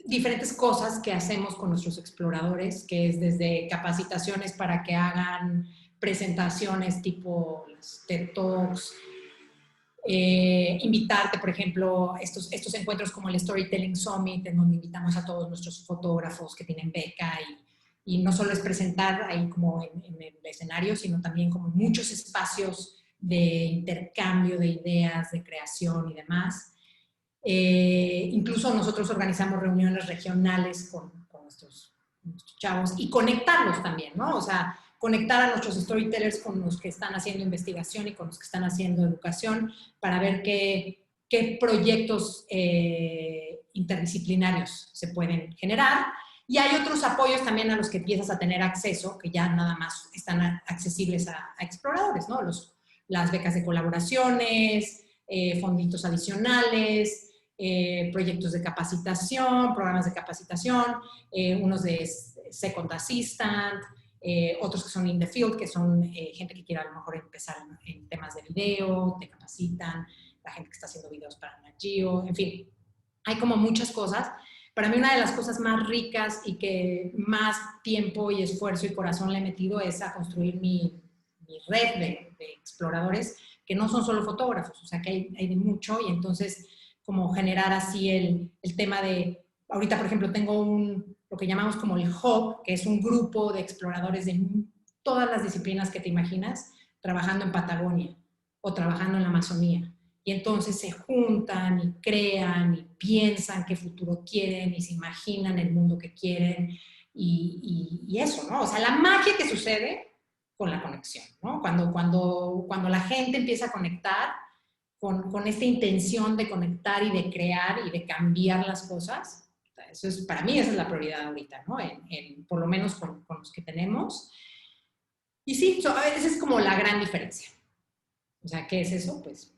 diferentes cosas que hacemos con nuestros exploradores, que es desde capacitaciones para que hagan presentaciones tipo las TED Talks, invitarte, por ejemplo, estos encuentros como el Storytelling Summit, en donde invitamos a todos nuestros fotógrafos que tienen beca y no solo es presentar ahí como en el escenario, sino también como muchos espacios intercambio de ideas, de creación y demás. Incluso nosotros organizamos reuniones regionales con nuestros chavos y conectarlos también, ¿no? O sea, conectar a nuestros storytellers con los que están haciendo investigación y con los que están haciendo educación para ver qué proyectos interdisciplinarios se pueden generar. Y hay otros apoyos también a los que empiezas a tener acceso, que ya nada más están accesibles a exploradores, ¿no? Las becas de colaboraciones, fonditos adicionales, proyectos de capacitación, programas de capacitación, unos de Second Assistant, otros que son in the field, que son gente que quiere a lo mejor empezar en temas de video, te capacitan, la gente que está haciendo videos para Nat Geo, en fin, hay como muchas cosas. Para mí una de las cosas más ricas y que más tiempo y esfuerzo y corazón le he metido es a construir mi red de exploradores que no son solo fotógrafos, o sea que hay de mucho, y entonces como generar así el tema de, ahorita por ejemplo tengo lo que llamamos como el hub, que es un grupo de exploradores de todas las disciplinas que te imaginas, trabajando en Patagonia o trabajando en la Amazonía. Y entonces se juntan y crean y piensan qué futuro quieren y se imaginan el mundo que quieren y eso, ¿no? O sea, la magia que sucede con la conexión, ¿no? Cuando la gente empieza a conectar con esta intención de conectar y de crear y de cambiar las cosas, eso es, para mí esa es la prioridad ahorita, ¿no? Por lo menos con los que tenemos. Y sí, a veces es como la gran diferencia. O sea, ¿qué es eso? Pues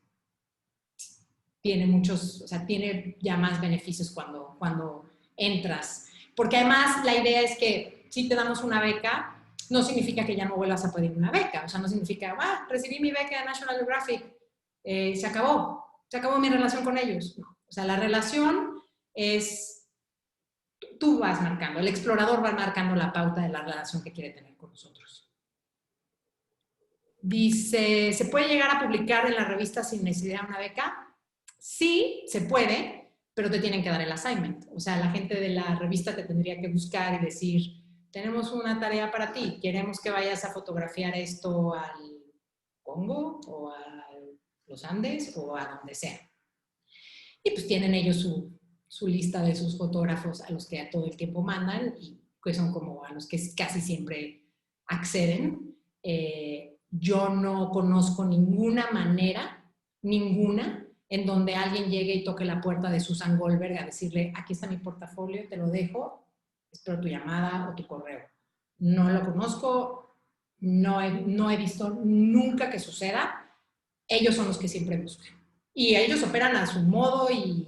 tiene muchos, o sea, tiene ya más beneficios cuando entras. Porque además la idea es que si te damos una beca, no significa que ya no vuelvas a pedir una beca. O sea, no significa, recibí mi beca de National Geographic, se acabó mi relación con ellos. No. O sea, la relación es, tú vas marcando, el explorador va marcando la pauta de la relación que quiere tener con nosotros. Dice, ¿se puede llegar a publicar en la revista sin necesidad de una beca? Sí, se puede, pero te tienen que dar el assignment. O sea, la gente de la revista te tendría que buscar y decir, tenemos una tarea para ti, queremos que vayas a fotografiar esto al Congo o a los Andes o a donde sea. Y pues tienen ellos su lista de sus fotógrafos a los que a todo el tiempo mandan y que son como a los que casi siempre acceden. Yo no conozco ninguna manera, en donde alguien llegue y toque la puerta de Susan Goldberg a decirle, aquí está mi portafolio, te lo dejo, espero tu llamada o tu correo. No lo conozco, no he visto nunca que suceda. Ellos son los que siempre buscan. Y ellos operan a su modo y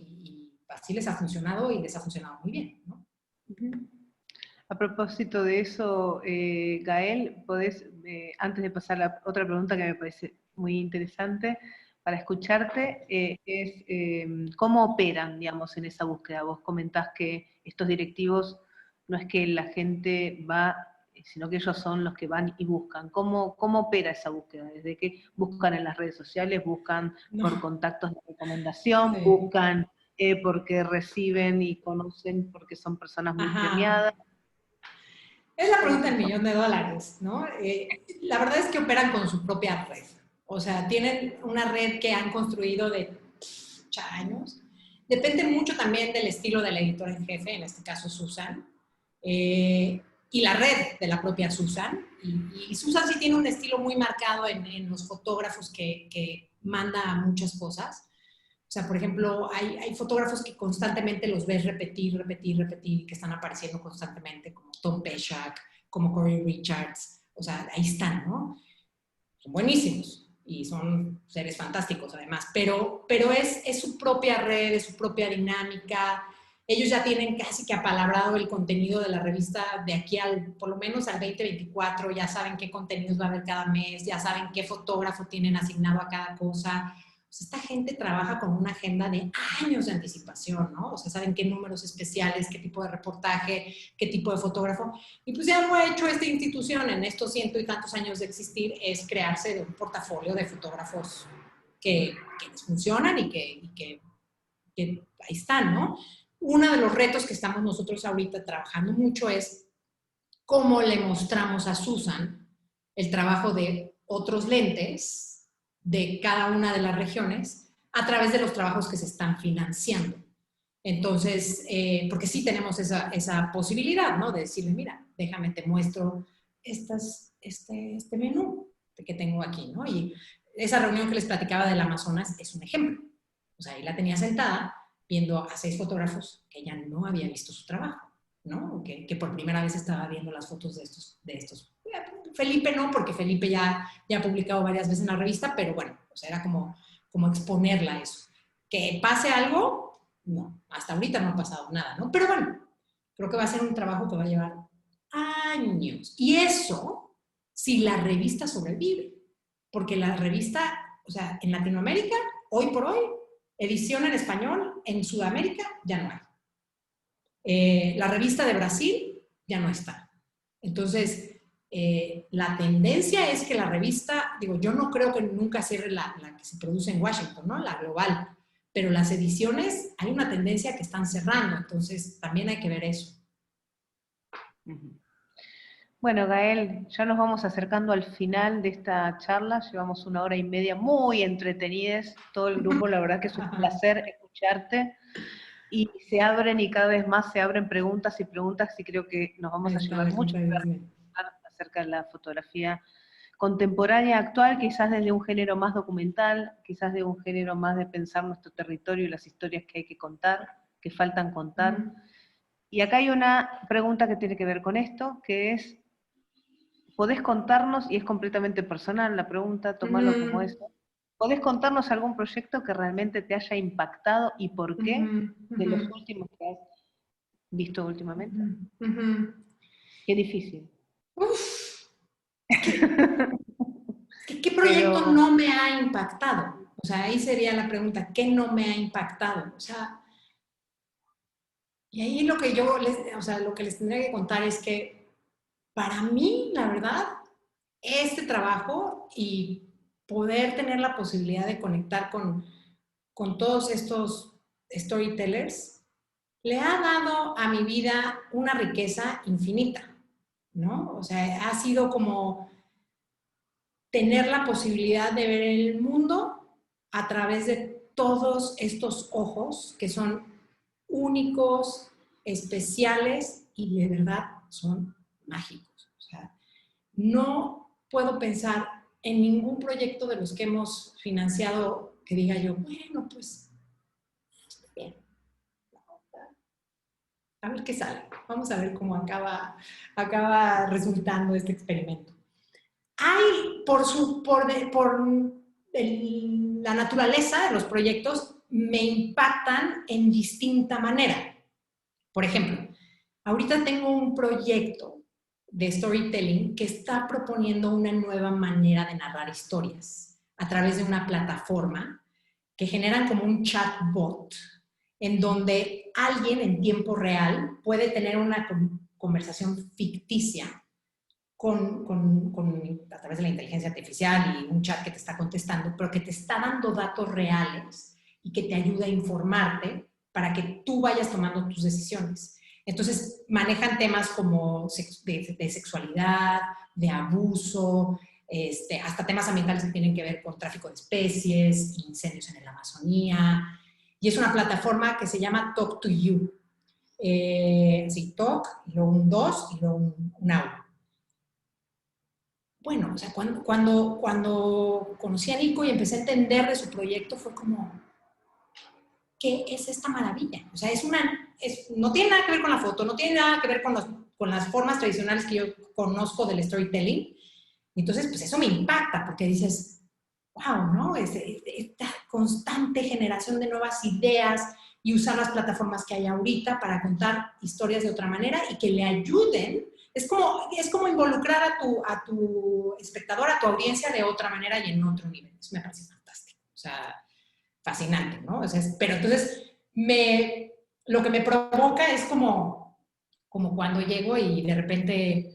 así les ha funcionado y les ha funcionado muy bien, ¿no? A propósito de eso, Gael, podés, antes de pasar a la otra pregunta que me parece muy interesante para escucharte, es cómo operan, digamos, en esa búsqueda. Vos comentás que estos directivos no es que la gente va, sino que ellos son los que van y buscan. ¿Cómo opera esa búsqueda? ¿Desde que buscan en las redes sociales, buscan por contactos de recomendación, buscan porque reciben y conocen porque son personas muy premiadas? Es la pregunta del $1.000.000, ¿no? La verdad es que operan con su propia red. O sea, tienen una red que han construido de años. Depende mucho también del estilo de la editora en jefe, en este caso Susan, y la red de la propia Susan. Y Susan sí tiene un estilo muy marcado en los fotógrafos que manda muchas cosas. O sea, por ejemplo, hay fotógrafos que constantemente los ves repetir, que están apareciendo constantemente, como Tom Peshak, como Corey Richards. O sea, ahí están, ¿no? Son buenísimos y son seres fantásticos además, pero es su propia red, es su propia dinámica. Ellos ya tienen casi que apalabrado el contenido de la revista de aquí por lo menos al 2024, ya saben qué contenidos va a haber cada mes, ya saben qué fotógrafo tienen asignado a cada cosa. Esta gente trabaja con una agenda de años de anticipación, ¿no? O sea, saben qué números especiales, qué tipo de reportaje, qué tipo de fotógrafo. Y pues ya lo ha hecho esta institución en estos 100 y tantos años de existir, es crearse de un portafolio de fotógrafos que les funcionan y que ahí están, ¿no? Uno de los retos que estamos nosotros ahorita trabajando mucho es cómo le mostramos a Susan el trabajo de otros lentes de cada una de las regiones a través de los trabajos que se están financiando. Entonces, porque sí tenemos esa posibilidad, ¿no? De decirle, mira, déjame te muestro este menú que tengo aquí, ¿no? Y esa reunión que les platicaba del Amazonas es un ejemplo. O sea, ahí la tenía sentada viendo a 6 fotógrafos que ella no había visto su trabajo, ¿no? Que por primera vez estaba viendo las fotos de estos. Felipe no, porque Felipe ya ha publicado varias veces en la revista, pero bueno, o sea, era como exponerla a eso. Que pase algo, no, hasta ahorita no ha pasado nada, ¿no? Pero bueno, creo que va a ser un trabajo que va a llevar años. Y eso, si la revista sobrevive, porque la revista, o sea, en Latinoamérica, hoy por hoy, edición en español, en Sudamérica ya no hay. La revista de Brasil ya no está. Entonces, la tendencia es que la revista, digo, yo no creo que nunca cierre la que se produce en Washington, ¿no? La global, pero las ediciones, hay una tendencia que están cerrando, entonces también hay que ver eso. Bueno, Gael, ya nos vamos acercando al final de esta charla, llevamos 1 hora y media muy entretenidas, todo el grupo, la verdad que es un placer escucharte, y se abren y cada vez más se abren preguntas y creo que nos vamos a llevar mucho acerca de la fotografía contemporánea actual, quizás desde un género más documental, quizás de un género más de pensar nuestro territorio y las historias que hay que contar, que faltan contar. Y acá hay una pregunta que tiene que ver con esto, que es, ¿podés contarnos, y es completamente personal la pregunta, tomarlo como eso, ¿podés contarnos algún proyecto que realmente te haya impactado y por qué de los últimos que has visto últimamente? Qué difícil. Uf, ¿Qué proyecto no me ha impactado? O sea, ahí sería la pregunta, ¿qué no me ha impactado? O sea, y ahí lo que lo que les tendría que contar es que para mí, la verdad, este trabajo y poder tener la posibilidad de conectar con todos estos storytellers le ha dado a mi vida una riqueza infinita, ¿no? O sea, ha sido como tener la posibilidad de ver el mundo a través de todos estos ojos que son únicos, especiales y de verdad son mágicos. O sea, no puedo pensar en ningún proyecto de los que hemos financiado que diga yo, bueno, pues, bien, a ver qué sale. Vamos a ver cómo acaba resultando este experimento. Hay, la naturaleza de los proyectos, me impactan en distinta manera. Por ejemplo, ahorita tengo un proyecto de storytelling que está proponiendo una nueva manera de narrar historias a través de una plataforma que generan como un chatbot en donde alguien en tiempo real puede tener una conversación ficticia a través de la inteligencia artificial y un chat que te está contestando, pero que te está dando datos reales y que te ayuda a informarte para que tú vayas tomando tus decisiones. Entonces, manejan temas como de sexualidad, de abuso, hasta temas ambientales que tienen que ver con tráfico de especies, incendios en la Amazonía. Y es una plataforma que se llama Talk to You. Sí, Talk, y luego un 2 y luego un Now. Bueno, o sea, cuando conocí a Nico y empecé a entender de su proyecto, fue como, ¿qué es esta maravilla? O sea, no tiene nada que ver con la foto, no tiene nada que ver con las formas tradicionales que yo conozco del storytelling. Entonces, pues eso me impacta, porque dices, wow, ¿no? Esta constante generación de nuevas ideas y usar las plataformas que hay ahorita para contar historias de otra manera y que le ayuden. Es como involucrar a tu espectador, a tu audiencia de otra manera y en otro nivel. Eso me parece fantástico. O sea, fascinante, ¿no? O sea, pero entonces, lo que me provoca es como cuando llego y de repente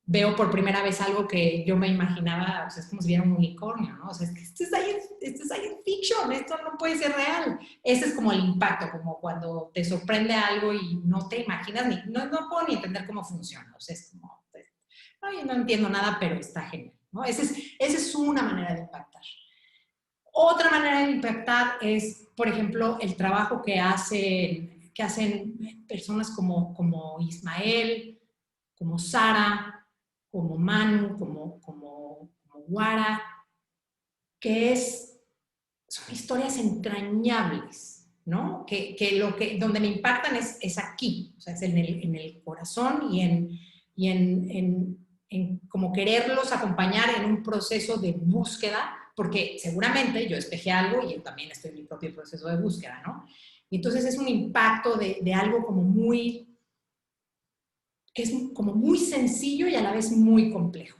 veo por primera vez algo que yo me imaginaba, o sea, es como si viera un unicornio, ¿no? O sea, es que esto es science fiction, esto no puede ser real. Ese es como el impacto, como cuando te sorprende algo y no te imaginas, no puedo ni entender cómo funciona. O sea, es como, no entiendo nada, pero está genial, ¿no? Esa es una manera de impactar. Otra manera de impactar es, por ejemplo, el trabajo que hacen personas como Ismael, como Sara, como Manu, como Guara, que son historias entrañables, ¿no? Donde me impactan es aquí, o sea, es en el corazón y en como quererlos acompañar en un proceso de búsqueda, porque seguramente yo despejé algo y yo también estoy en mi propio proceso de búsqueda, ¿no? Y entonces es un impacto de algo que es como muy sencillo y a la vez muy complejo.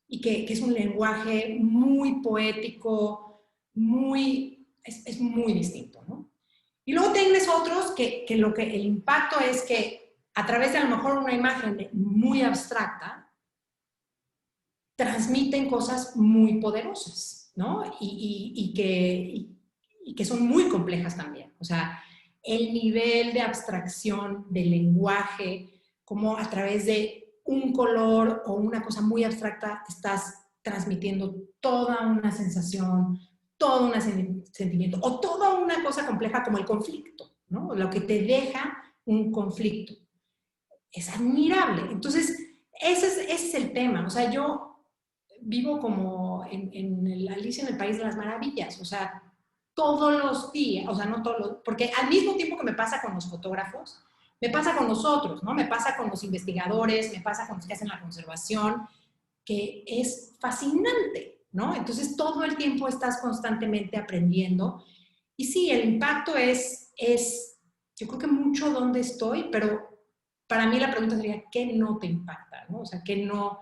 Y que es un lenguaje muy poético, es muy distinto, ¿no? Y luego tienes otros que el impacto es que a través de a lo mejor una imagen muy abstracta, transmiten cosas muy poderosas, ¿no? Y que son muy complejas también. O sea, el nivel de abstracción del lenguaje, como a través de un color o una cosa muy abstracta estás transmitiendo toda una sensación, todo un sentimiento, o toda una cosa compleja como el conflicto, ¿no? Lo que te deja un conflicto. Es admirable. Entonces, ese es el tema. O sea, yo vivo como en el Alicia en el País de las Maravillas, o sea, todos los días, o sea, no todos los, porque al mismo tiempo que me pasa con los fotógrafos, me pasa con nosotros, ¿no? Me pasa con los investigadores, me pasa con los que hacen la conservación, que es fascinante, ¿no? Entonces, todo el tiempo estás constantemente aprendiendo. Y sí, el impacto yo creo que mucho dónde estoy, pero para mí la pregunta sería, ¿qué no te impacta? ¿No? O sea, ¿qué no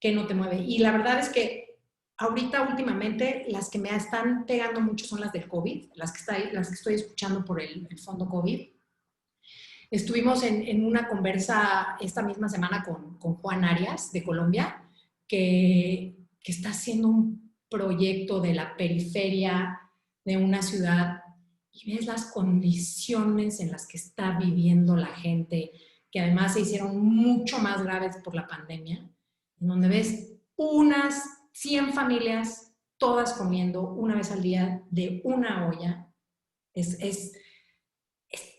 te mueve? Y la verdad es que ahorita últimamente las que me están pegando mucho son las del COVID, las que estoy escuchando por el fondo COVID. Estuvimos en una conversa esta misma semana con Juan Arias de Colombia, que está haciendo un proyecto de la periferia de una ciudad y ves las condiciones en las que está viviendo la gente, que además se hicieron mucho más graves por la pandemia, en donde ves unas 100 familias, todas comiendo una vez al día de una olla. Es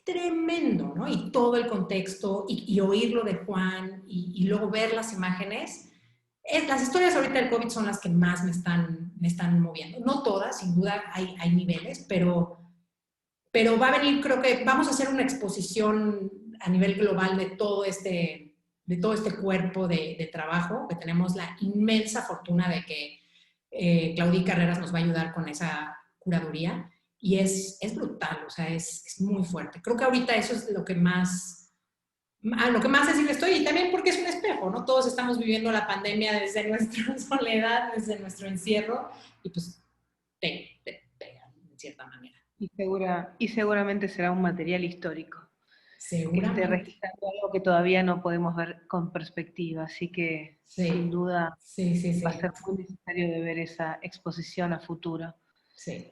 tremendo, ¿no? Y todo el contexto, y oírlo de Juan, y luego ver las imágenes. Las historias ahorita del COVID son las que más me están moviendo. No todas, sin duda hay niveles, pero va a venir, creo que vamos a hacer una exposición a nivel global de todo este cuerpo de trabajo, que tenemos la inmensa fortuna de que Claudí Carreras nos va a ayudar con esa curaduría, y es brutal, o sea, es muy fuerte. Creo que ahorita eso es lo que más sensible estoy, y también porque es un espejo, ¿no? Todos estamos viviendo la pandemia desde nuestra soledad, desde nuestro encierro, y pues te pegan en cierta manera. Y seguramente será un material histórico, que esté Seguramente. registrando algo que todavía no podemos ver con perspectiva, así que Sí, sin duda sí. va a ser muy necesario de ver esa exposición a futuro. Sí.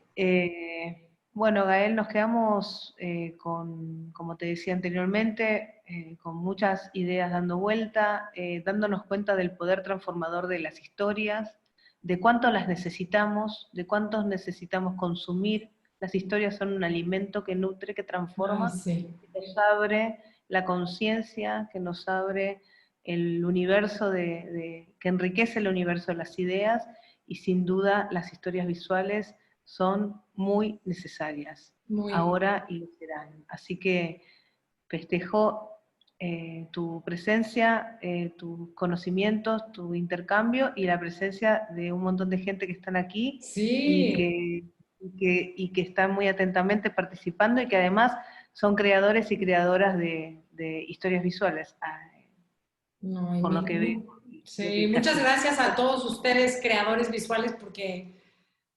Bueno, Gael, nos quedamos como te decía anteriormente, con muchas ideas dando vuelta, dándonos cuenta del poder transformador de las historias, de cuánto las necesitamos, de cuántos necesitamos consumir. Las historias son un alimento que nutre, que transforma, Sí. que nos abre la conciencia, que nos abre el universo que enriquece el universo de las ideas, y sin duda las historias visuales son muy necesarias ahora y lo serán. Así que festejo tu presencia, tus conocimientos, tu intercambio y la presencia de un montón de gente que están aquí Sí. y que están muy atentamente participando, y que además son creadores y creadoras de historias visuales, No, por lo que veo. sí, muchas gracias a todos ustedes, creadores visuales, porque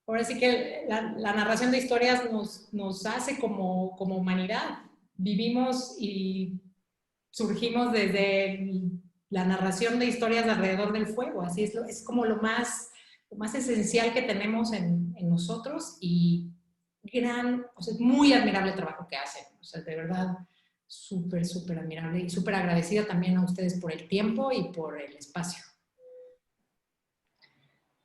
ahora sí que la narración de historias nos hace como humanidad. Vivimos y surgimos desde la narración de historias alrededor del fuego, así es como lo más esencial que tenemos en nosotros, y o sea, es muy admirable el trabajo que hacen, o sea, de verdad, súper admirable, y súper agradecida también a ustedes por el tiempo y por el espacio.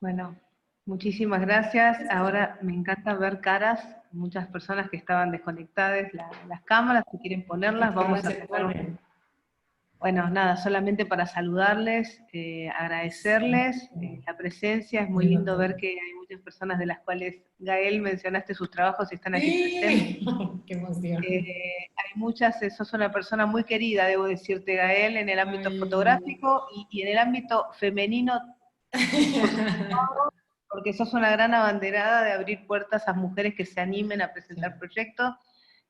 Bueno, Muchísimas gracias. Ahora me encanta ver caras, muchas personas que estaban desconectadas, las cámaras, si quieren ponerlas, vamos a hacer Bueno, nada, solamente para saludarles, agradecerles la presencia. Es muy lindo ver que hay muchas personas de las cuales, Gael, mencionaste sus trabajos y están aquí presentes. ¡Qué emoción! Hay muchas, sos una persona muy querida, debo decirte, Gael, en el ámbito fotográfico y en el ámbito femenino, porque sos una gran abanderada de abrir puertas a mujeres que se animen a presentar proyectos,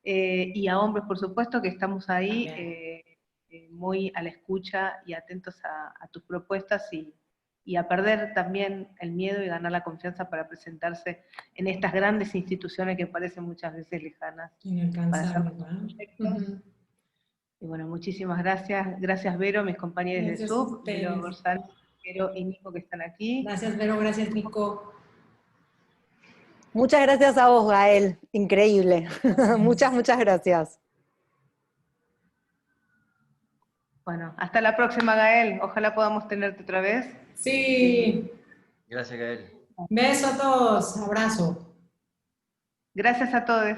y a hombres, por supuesto, que estamos ahí muy a la escucha y atentos a tus propuestas y a perder también el miedo y ganar la confianza para presentarse en estas grandes instituciones que parecen muchas veces lejanas. Inalcanzable, ¿no? Y bueno, muchísimas gracias. Gracias, Vero, mis compañeros de SUB, Vero González, Vero y Nico que están aquí. Gracias, Vero, gracias, Nico. Muchas gracias a vos, Gael. Increíble. Muchas gracias. Bueno, hasta la próxima, Gael. Ojalá podamos tenerte otra vez. Sí. Gracias, Gael. Beso a todos. Abrazo. Gracias a todos.